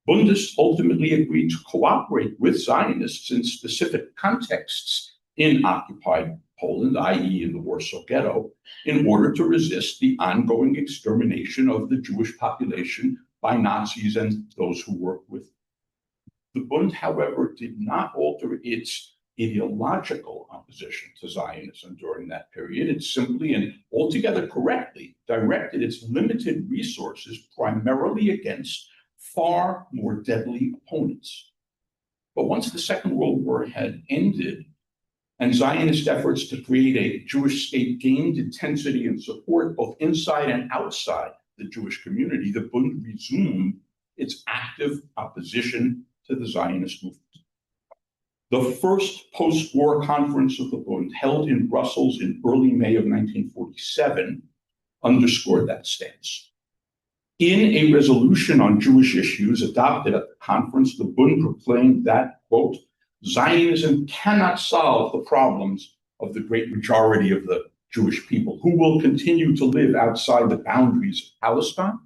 Bundists ultimately agreed to cooperate with Zionists in specific contexts in occupied Poland, i.e. in the Warsaw Ghetto, in order to resist the ongoing extermination of the Jewish population by Nazis and those who worked with them. The Bund, however, did not alter its ideological opposition to Zionism during that period. It simply and altogether correctly directed its limited resources primarily against far more deadly opponents. But once the Second World War had ended and Zionist efforts to create a Jewish state gained intensity and support both inside and outside the Jewish community, the Bund resumed its active opposition to the Zionist movement. The first post-war conference of the Bund, held in Brussels in early May of 1947, underscored that stance. In a resolution on Jewish issues adopted at the conference, the Bund proclaimed that, quote, Zionism cannot solve the problems of the great majority of the Jewish people who will continue to live outside the boundaries of Palestine.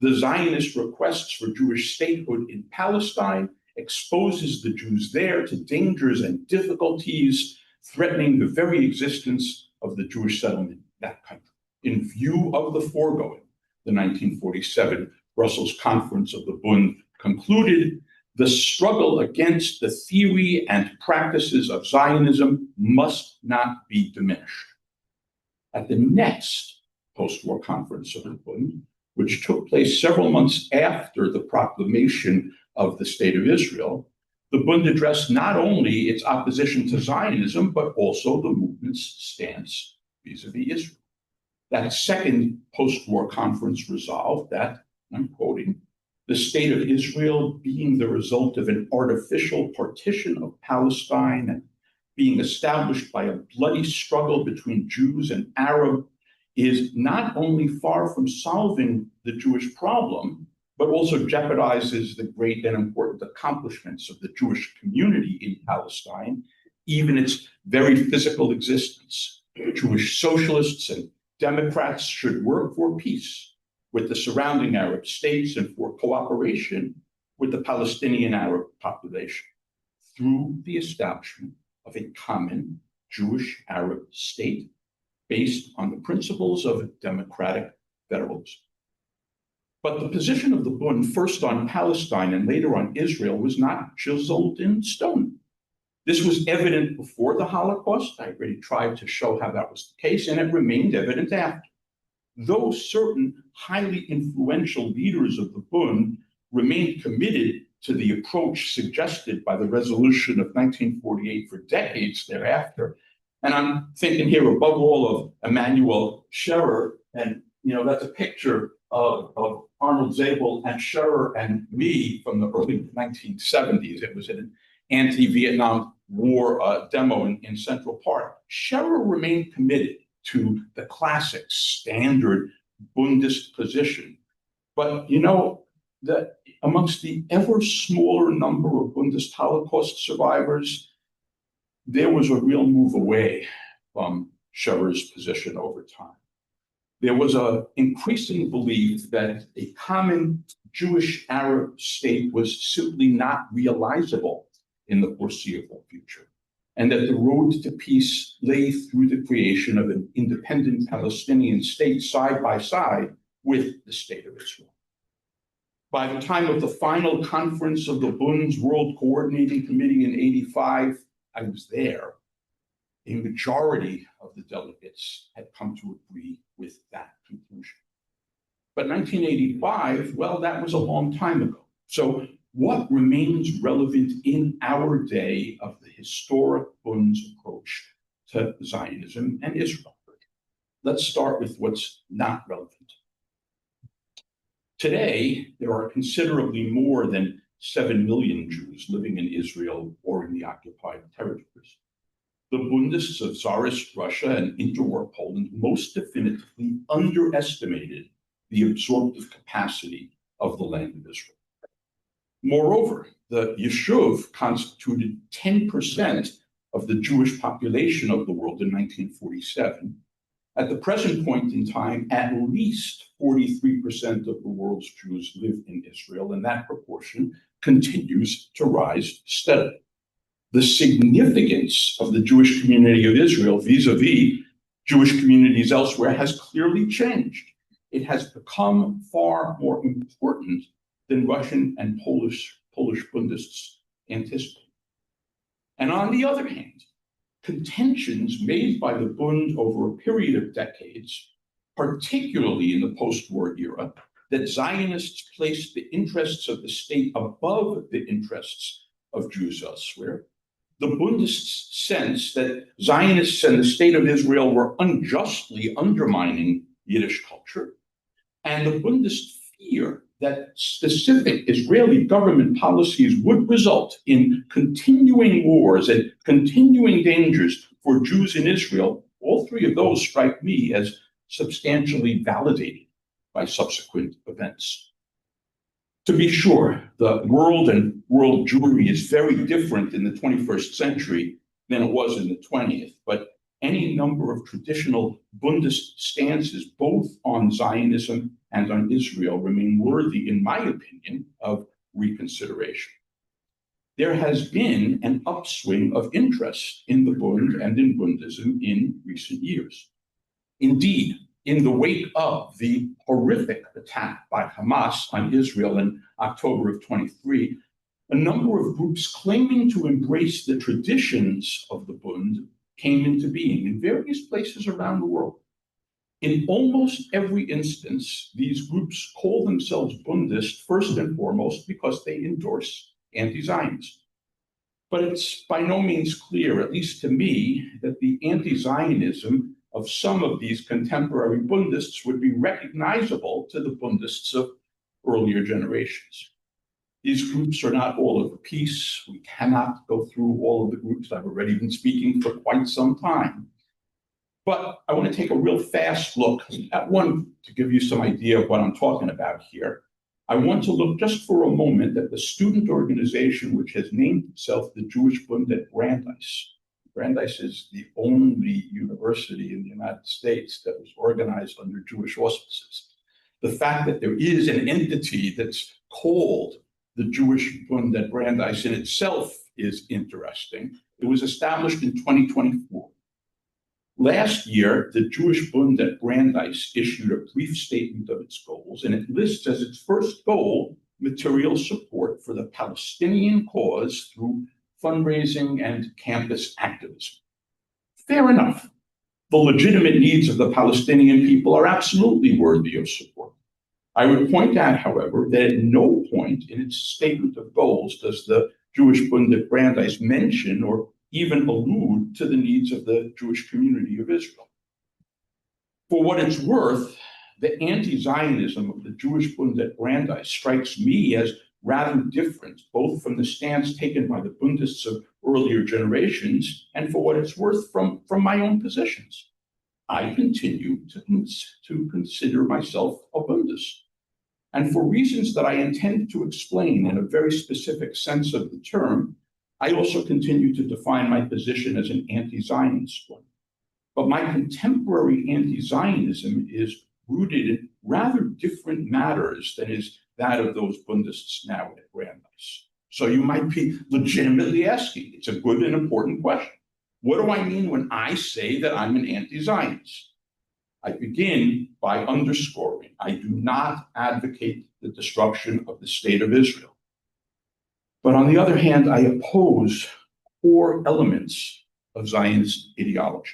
The Zionist requests for Jewish statehood in Palestine exposes the Jews there to dangers and difficulties threatening the very existence of the Jewish settlement in that country. In view of the foregoing, the 1947 Brussels Conference of the Bund concluded the struggle against the theory and practices of Zionism must not be diminished. At the next post-war conference of the Bund, which took place several months after the proclamation of the State of Israel, the Bund addressed not only its opposition to Zionism, but also the movement's stance vis-a-vis Israel. That second post-war conference resolved that, I'm quoting, the State of Israel being the result of an artificial partition of Palestine and being established by a bloody struggle between Jews and Arab is not only far from solving the Jewish problem, but also jeopardizes the great and important accomplishments of the Jewish community in Palestine, even its very physical existence. Jewish socialists and Democrats should work for peace with the surrounding Arab states and for cooperation with the Palestinian Arab population through the establishment of a common Jewish-Arab state based on the principles of democratic federalism. But the position of the Bund, first on Palestine and later on Israel, was not chiseled in stone. This was evident before the Holocaust. I already tried to show how that was the case, and it remained evident after. Though certain highly influential leaders of the Bund remained committed to the approach suggested by the resolution of 1948 for decades thereafter, and I'm thinking here above all of Emanuel Scherer, and that's a picture of Arnold Zabel and Scherer and me from the early 1970s. It was an anti-Vietnam War demo in Central Park. Scherer remained committed to the classic standard Bundist position. But that amongst the ever smaller number of Bundist Holocaust survivors, there was a real move away from Scherer's position over time. There was an increasing belief that a common Jewish-Arab state was simply not realizable in the foreseeable future, and that the road to peace lay through the creation of an independent Palestinian state side by side with the state of Israel. By the time of the final conference of the Bund's World Coordinating Committee in '85, I was there. A majority of the delegates had come to agree with that conclusion. But 1985, well, that was a long time ago. So what remains relevant in our day of the historic Bund's approach to Zionism and Israel? Let's start with what's not relevant. Today, there are considerably more than 7 million Jews living in Israel or in the occupied territories. The Bundists of Tsarist Russia and interwar Poland most definitively underestimated the absorptive capacity of the land of Israel. Moreover, the Yishuv constituted 10% of the Jewish population of the world in 1947. At the present point in time, at least 43% of the world's Jews live in Israel, and that proportion continues to rise steadily. The significance of the Jewish community of Israel vis-a-vis Jewish communities elsewhere has clearly changed. It has become far more important than Russian and Polish Bundists anticipated. And on the other hand, contentions made by the Bund over a period of decades, particularly in the post-war era, that Zionists placed the interests of the state above the interests of Jews elsewhere, the Bundists' sense that Zionists and the state of Israel were unjustly undermining Yiddish culture, and the Bundists' fear that specific Israeli government policies would result in continuing wars and continuing dangers for Jews in Israel, all three of those strike me as substantially validated by subsequent events. To be sure, the world and world Jewry is very different in the 21st century than it was in the 20th, but any number of traditional Bundist stances, both on Zionism and on Israel, remain worthy, in my opinion, of reconsideration. There has been an upswing of interest in the Bund and in Bundism in recent years. Indeed, in the wake of the horrific attack by Hamas on Israel in October of '23, a number of groups claiming to embrace the traditions of the Bund came into being in various places around the world. In almost every instance, these groups call themselves Bundist first and foremost because they endorse anti-Zionism. But it's by no means clear, at least to me, that the anti-Zionism of some of these contemporary Bundists would be recognizable to the Bundists of earlier generations. These groups are not all of a piece. We cannot go through all of the groups. I've already been speaking for quite some time. But I want to take a real fast look at one to give you some idea of what I'm talking about here. I want to look just for a moment at the student organization which has named itself the Jewish Bund at Brandeis. Brandeis is the only university in the United States that was organized under Jewish auspices. The fact that there is an entity that's called the Jewish Bund at Brandeis in itself is interesting. It was established in 2024. Last year, the Jewish Bund at Brandeis issued a brief statement of its goals, and it lists as its first goal material support for the Palestinian cause through fundraising and campus activism. Fair enough. The legitimate needs of the Palestinian people are absolutely worthy of support. I would point out, however, that at no point in its statement of goals does the Jewish Bund at Brandeis mention or even allude to the needs of the Jewish community of Israel. For what it's worth, the anti-Zionism of the Jewish Bund at Brandeis strikes me as rather different, both from the stance taken by the Bundists of earlier generations and, for what it's worth, from my own positions. I continue to consider myself a Bundist. And for reasons that I intend to explain in a very specific sense of the term, I also continue to define my position as an anti-Zionist one. But my contemporary anti-Zionism is rooted in rather different matters than is that of those Bundists now at Brandeis. So you might be legitimately asking, it's a good and important question. What do I mean when I say that I'm an anti-Zionist? I begin by underscoring I do not advocate the destruction of the state of Israel. But on the other hand, I oppose core elements of Zionist ideology.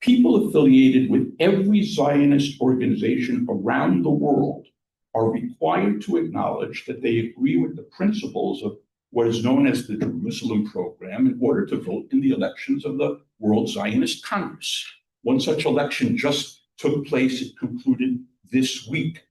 People affiliated with every Zionist organization around the world are required to acknowledge that they agree with the principles of what is known as the Jerusalem Program in order to vote in the elections of the World Zionist Congress. One such election just took place, it concluded this week.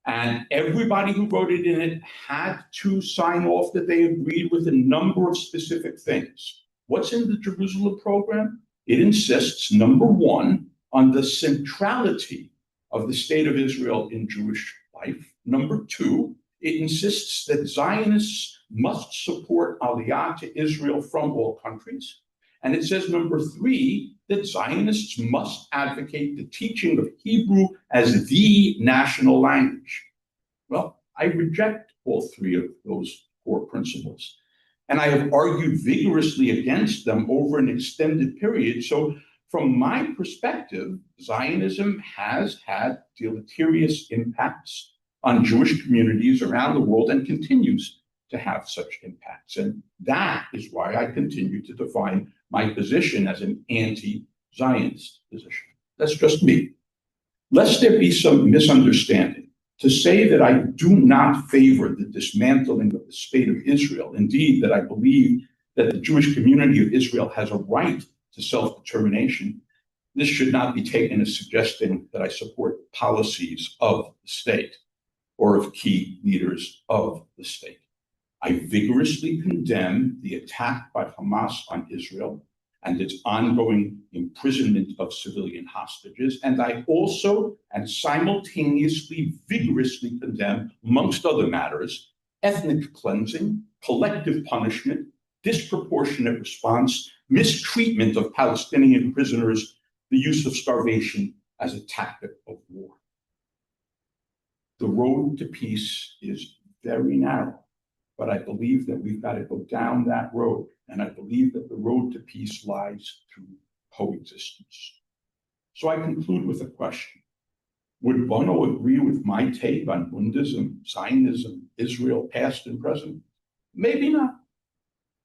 And everybody who voted in it had to sign off that they agreed with a number of specific things. What's in the Jerusalem Program? It insists, number one, on the centrality of the state of Israel in Jewish life. Number two, it insists that Zionists must support Aliyah to Israel from all countries. And it says, number three, that Zionists must advocate the teaching of Hebrew as the national language. Well, I reject all three of those core principles. And I have argued vigorously against them over an extended period. So from my perspective, Zionism has had deleterious impacts on Jewish communities around the world and continues to have such impacts. And that is why I continue to define my position as an anti-Zionist position. That's just me. Lest there be some misunderstanding, to say that I do not favor the dismantling of the state of Israel, indeed that I believe that the Jewish community of Israel has a right to self-determination, this should not be taken as suggesting that I support policies of the state or of key leaders of the state. I vigorously condemn the attack by Hamas on Israel and its ongoing imprisonment of civilian hostages. And I also and simultaneously vigorously condemn, amongst other matters, ethnic cleansing, collective punishment, disproportionate response, mistreatment of Palestinian prisoners, the use of starvation as a tactic of war. The road to peace is very narrow, but I believe that we've got to go down that road. And I believe that the road to peace lies through coexistence. So I conclude with a question. Would Bono agree with my take on Bundism, Zionism, Israel, past and present? Maybe not.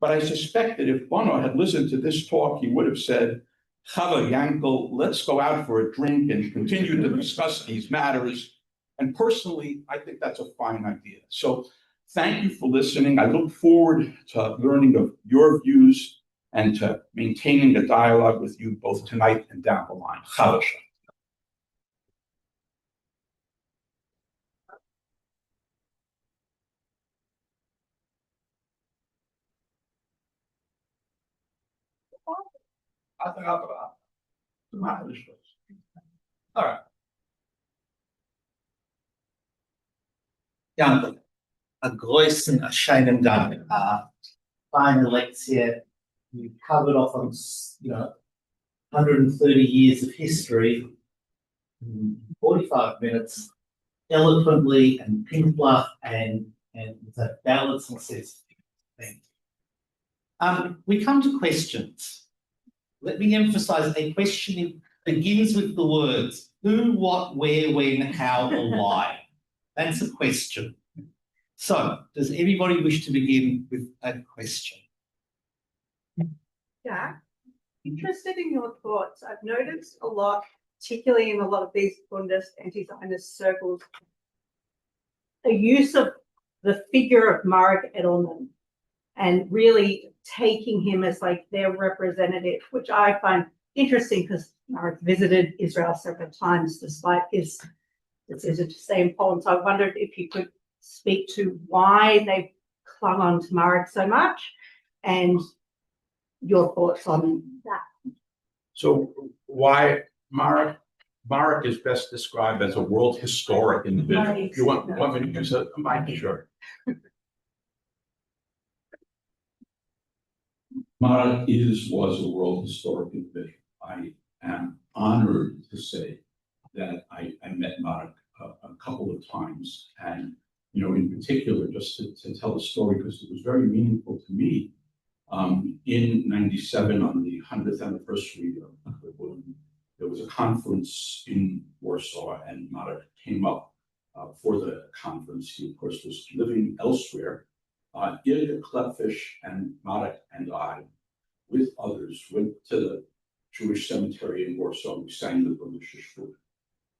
But I suspect that if Bono had listened to this talk, he would have said, Chava Yankel, let's go out for a drink and continue to discuss these matters. And personally, I think that's a fine idea. So thank you for listening. I look forward to learning of your views and to maintaining a dialogue with you both tonight and down the line. Chava. All right. Danke. A großen erscheinen Dank. Fine lecture. You covered off on, 130 years of history in 45 minutes, eloquently and pinpoint and with a balance and sense. Thank you. We come to questions. Let me emphasize a question begins with the words who, what, where, when, how, or why. That's a question. So, does anybody wish to begin with a question? Jack, interested in your thoughts. I've noticed a lot, particularly in a lot of these Bundist anti-Zionist circles, a use of the figure of Marek Edelman and really taking him as like their representative, which I find interesting because Marek visited Israel several times despite his decision to stay in Poland. So I wondered if you could speak to why they clung on to Marek so much and your thoughts on that. So why Marek is best described as a world historic individual. Right. You want me to use a mic? Sure. Marek was a world historic individual. I am honored to say that I met Mark a couple of times. And, in particular, just to tell the story, because it was very meaningful to me, in 97, on the 100th anniversary of the Bund, there was a conference in Warsaw, and Marek came up for the conference. He, of course, was living elsewhere. Ilya Klepfish and Marek and I, with others, went to the Jewish cemetery in Warsaw. We sang the Bundeslied.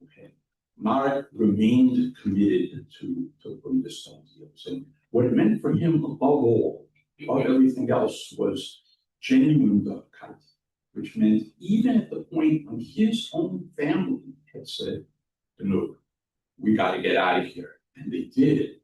Okay. Marek remained committed to Bundesland, and what it meant for him, above all, above everything else, was genuine Dachkeit, which meant even at the point when his own family had said, "No, we got to get out of here," and they did.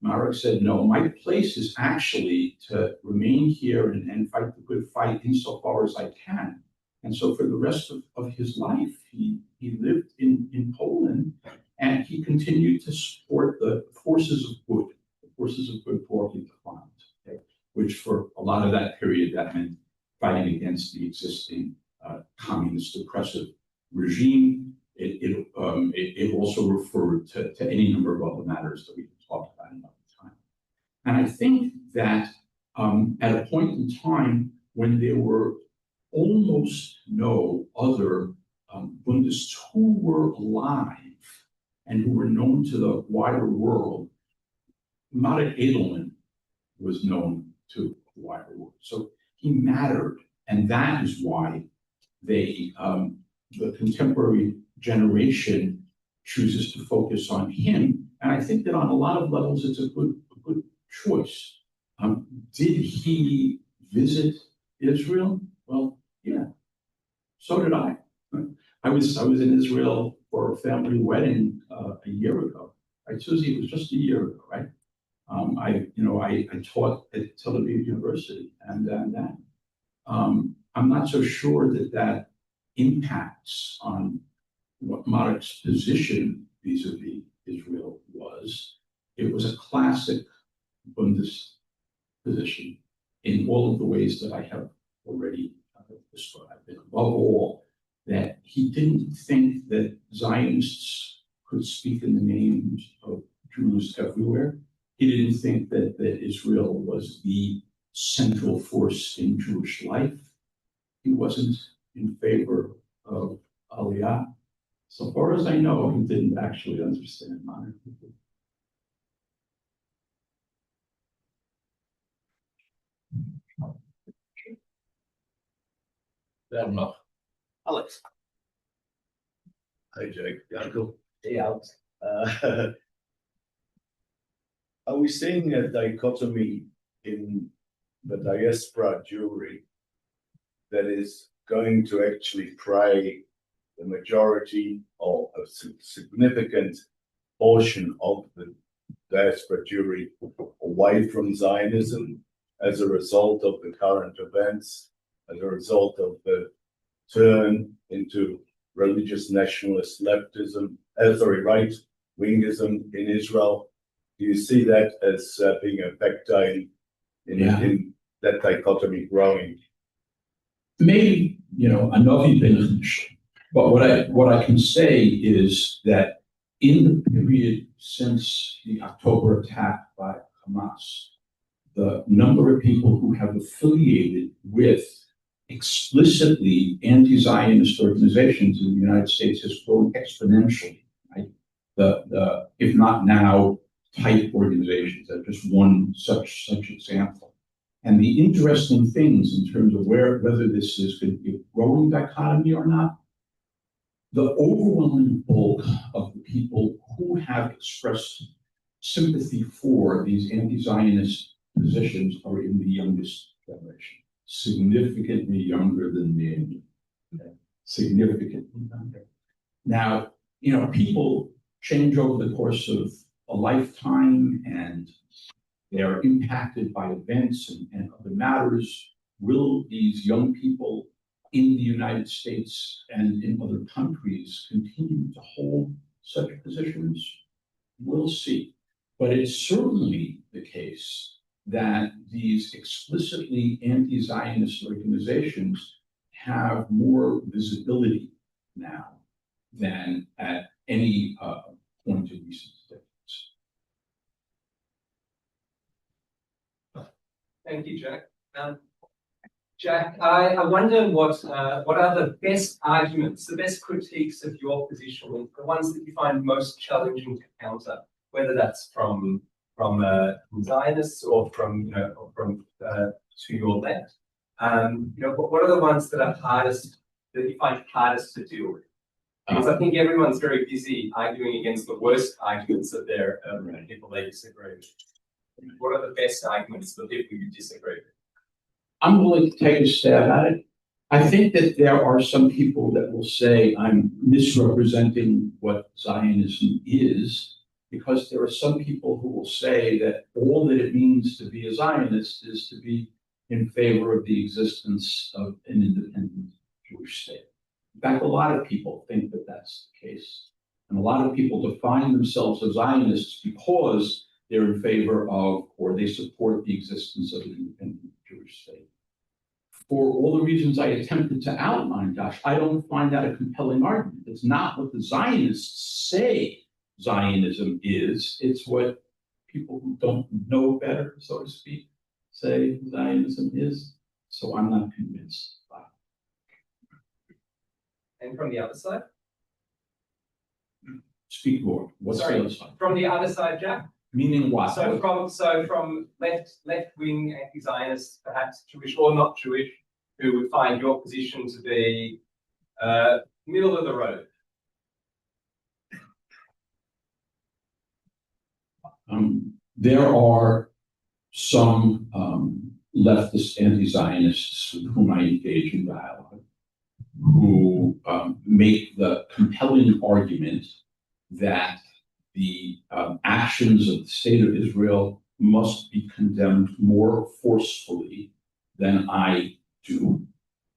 Marek said, "No, my place is actually to remain here and fight the good fight insofar as I can." And so for the rest of his life, he lived in Poland, and he continued to support the forces of good broadly defined, okay, which for a lot of that period, that meant fighting against the existing communist oppressive regime. It also referred to any number of other matters that we can talk about another time. And I think that at a point in time when there were almost no other Bundists who were alive and who were known to the wider world, Marek Edelman was known to the wider world. So he mattered, and that is why the contemporary generation chooses to focus on him. And I think that on a lot of levels, it's a good choice. Did he visit Israel? Well, yeah, so did I. I was in Israel for a family wedding a year ago. Right, Susie, it was just a year ago, right? I taught at Tel Aviv University, and I'm not so sure that impacts on what Marek's position vis-a-vis Israel was. It was a classic Bundist position in all of the ways that I have already described. And above all, that he didn't think that Zionists could speak in the names of Jews everywhere. He didn't think that Israel was the central force in Jewish life. He wasn't in favor of Aliyah. So far as I know, he didn't actually understand modern people. Noch. Alex. Hi, Jake. Jacob. Hey, Alex. Are we seeing a dichotomy in the diaspora Jewry that is going to actually pry the majority or a significant portion of the diaspora Jewry away from Zionism as a result of the current events, as a result of the turn into religious nationalist leftism, right-wingism in Israel? Do you see that as being a factor in that dichotomy growing? Maybe, a novi binch, but what I can say is that in the period since the October attack by Hamas, the number of people who have affiliated with explicitly anti-Zionist organizations in the United States has grown exponentially, right? The if not now, type organizations. That's just one such example. And the interesting things in terms of whether this is going to be a growing dichotomy or not, the overwhelming bulk of the people who have expressed sympathy for these anti-Zionist positions are in the youngest generation, significantly younger than me. Okay? Significantly younger. Now, people change over the course of a lifetime, and they are impacted by events and other matters. Will these young people in the United States and in other countries continue to hold such positions? We'll see. But it's certainly the case that these explicitly anti-Zionist organizations have more visibility now than at any point in recent decades. Thank you, Jack. Jack, I wonder what are the best arguments, the best critiques of your position, the ones that you find most challenging to counter, whether that's from Zionists or from to your left. What are the ones that are hardest, that you find hardest to deal with? Because I think everyone's very busy arguing against the worst arguments of their people they disagree with. What are the best arguments for people you disagree with? I'm willing to take a stab at it. I think that there are some people that will say I'm misrepresenting what Zionism is, because there are some people who will say that all that it means to be a Zionist is to be in favor of the existence of an independent Jewish state. In fact, a lot of people think that that's the case. And a lot of people define themselves as Zionists because they're in favor of, or they support the existence of an independent Jewish state. For all the reasons I attempted to outline, Josh, I don't find that a compelling argument. It's not what the Zionists say Zionism is. It's what people who don't know better, so to speak, say Zionism is. So I'm not convinced by it. And from the other side? Speak more. What's Sorry, the other side? from the other side, Jack? Meaning what? So from left wing anti-Zionists, perhaps Jewish or not Jewish, who would find your position to be middle of the road. There are some leftist anti-Zionists with whom I engage in dialogue who make the compelling argument that the actions of the state of Israel must be condemned more forcefully than I do.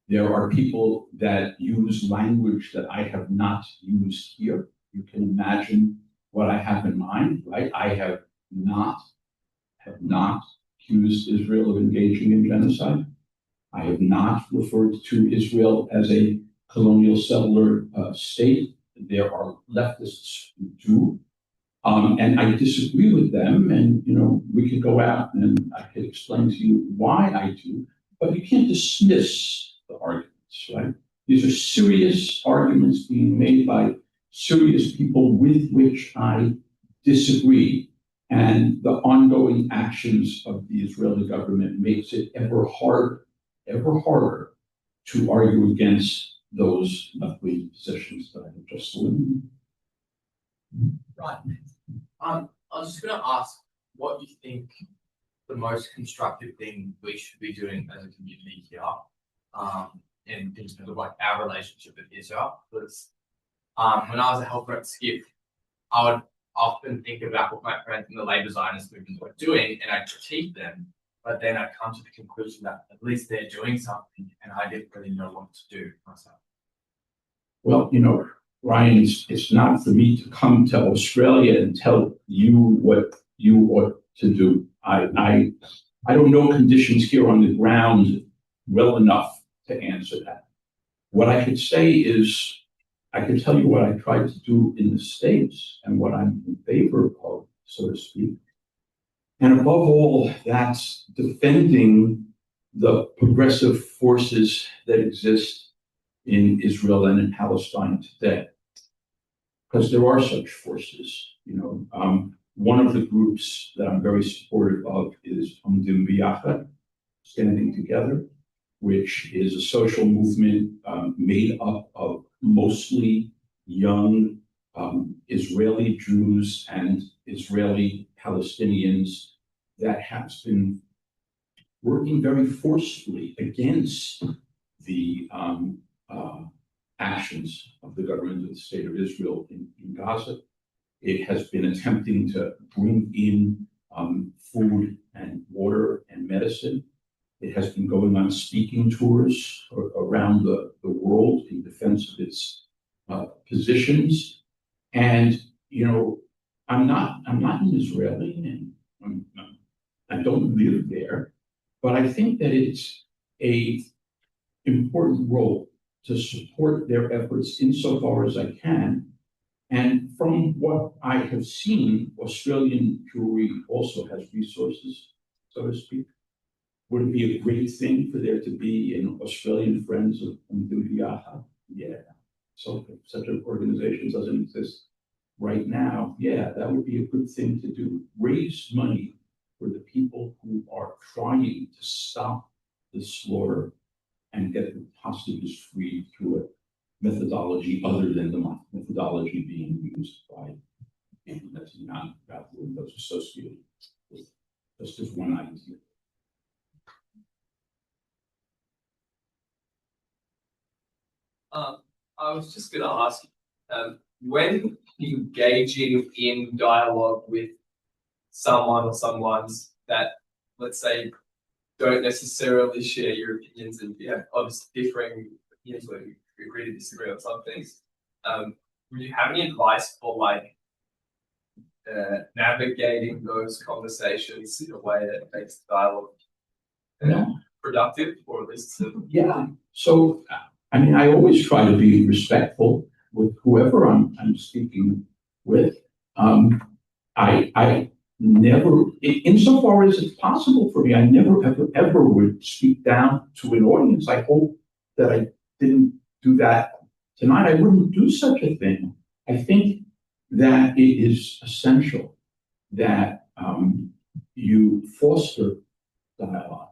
There are people that use language that I have not used here. You can imagine what I have in mind, right? I have not accused Israel of engaging in genocide. I have not referred to Israel as a colonial settler state. There are leftists who do. And I disagree with them, and we could go out and I could explain to you why I do, but you can't dismiss the arguments, right? These are serious arguments being made by serious people with which I disagree, and the ongoing actions of the Israeli government makes it ever harder to argue against those left-wing positions that I have just eliminated. Right. I was just going to ask what you think the most constructive thing we should be doing as a community here, in terms of like our relationship with Israel. Because when I was a helper at Skip, I would often think about what my friends in the Labour Zionist movement were doing, and I'd critique them. But then I'd come to the conclusion that at least they're doing something, and I didn't really know what to do myself. Well, Ryan, it's not for me to come to Australia and tell you what you ought to do. I don't know conditions here on the ground well enough to answer that. What I could say is, I can tell you what I tried to do in the States and what I'm in favor of, so to speak. And above all, that's defending the progressive forces that exist in Israel and in Palestine today. Because there are such forces, one of the groups that I'm very supportive of is Umdim B'Yachad, Standing Together, which is a social movement made up of mostly young Israeli Jews and Israeli Palestinians that has been working very forcefully against the actions of the government of the state of Israel in Gaza. It has been attempting to bring in food and water and medicine. It has been going on speaking tours around the world in defense of its positions. And I'm not an Israeli, and I don't live there, but I think that it's a important role to support their efforts insofar as I can. And from what I have seen, Australian Jewry also has resources, so to speak. Would it be a great thing for there to be an Australian Friends of Nduliaha? Yeah. So if such an organization doesn't exist right now, yeah, that would be a good thing to do. Raise money for the people who are trying to stop the slaughter and get the hostages freed through a methodology other than the methodology being used by that's not about those associated with just as one idea. I was just going to ask, when engaging in dialogue with someone or someone's that, let's say, don't necessarily share your opinions and obviously differing opinions where you agree to disagree on some things, would you have any advice for like navigating those conversations in a way that makes the dialogue productive, or at least Yeah. So I mean, I always try to be respectful with whoever I'm speaking with. I never, insofar as it's possible for me, I never ever would speak down to an audience. I hope that I didn't do that tonight. I wouldn't do such a thing. I think that it is essential that you foster dialogue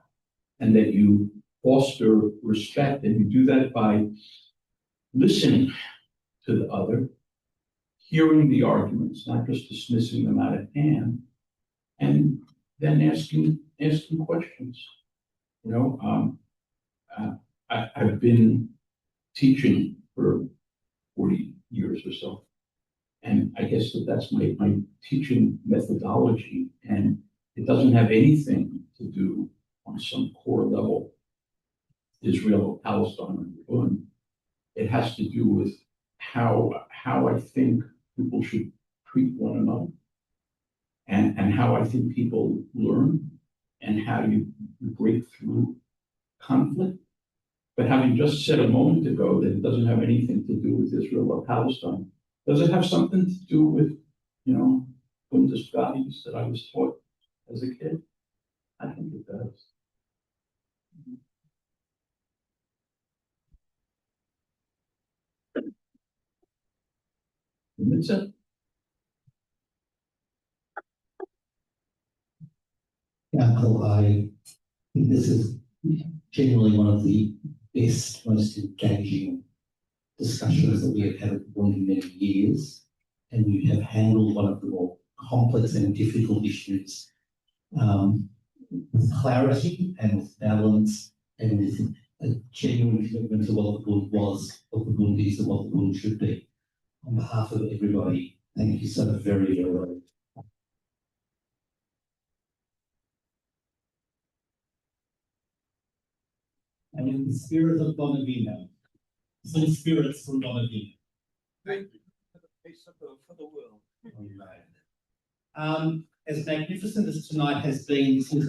and that you foster respect, and you do that by listening to the other, hearing the arguments, not just dismissing them out of hand, and then asking questions. You know, I've been teaching for 40 years or so, and I guess that's my teaching methodology, and it doesn't have anything to do on some core level Israel, Palestine, and the Bund. It has to do with how I think people should treat one another, and how I think people learn, and how you break through conflict. But having just said a moment ago that it doesn't have anything to do with Israel or Palestine, does it have something to do with, you know, Buddhist values that I was taught as a kid? I think it does. And that's it. Yeah, Uncle, I think this is genuinely one of the best, most engaging discussions that we have had at Bund in many years, and you have handled one of the more complex and difficult issues with clarity and with balance and with a genuine commitment to what the Bund was, what the Bund is, and what the Bund should be. On behalf of everybody, thank you so very, very much. And in the spirit of Bono Wiener, some spirits from Bono Wiener. Thank you for the peace for the world. As magnificent as tonight has been, since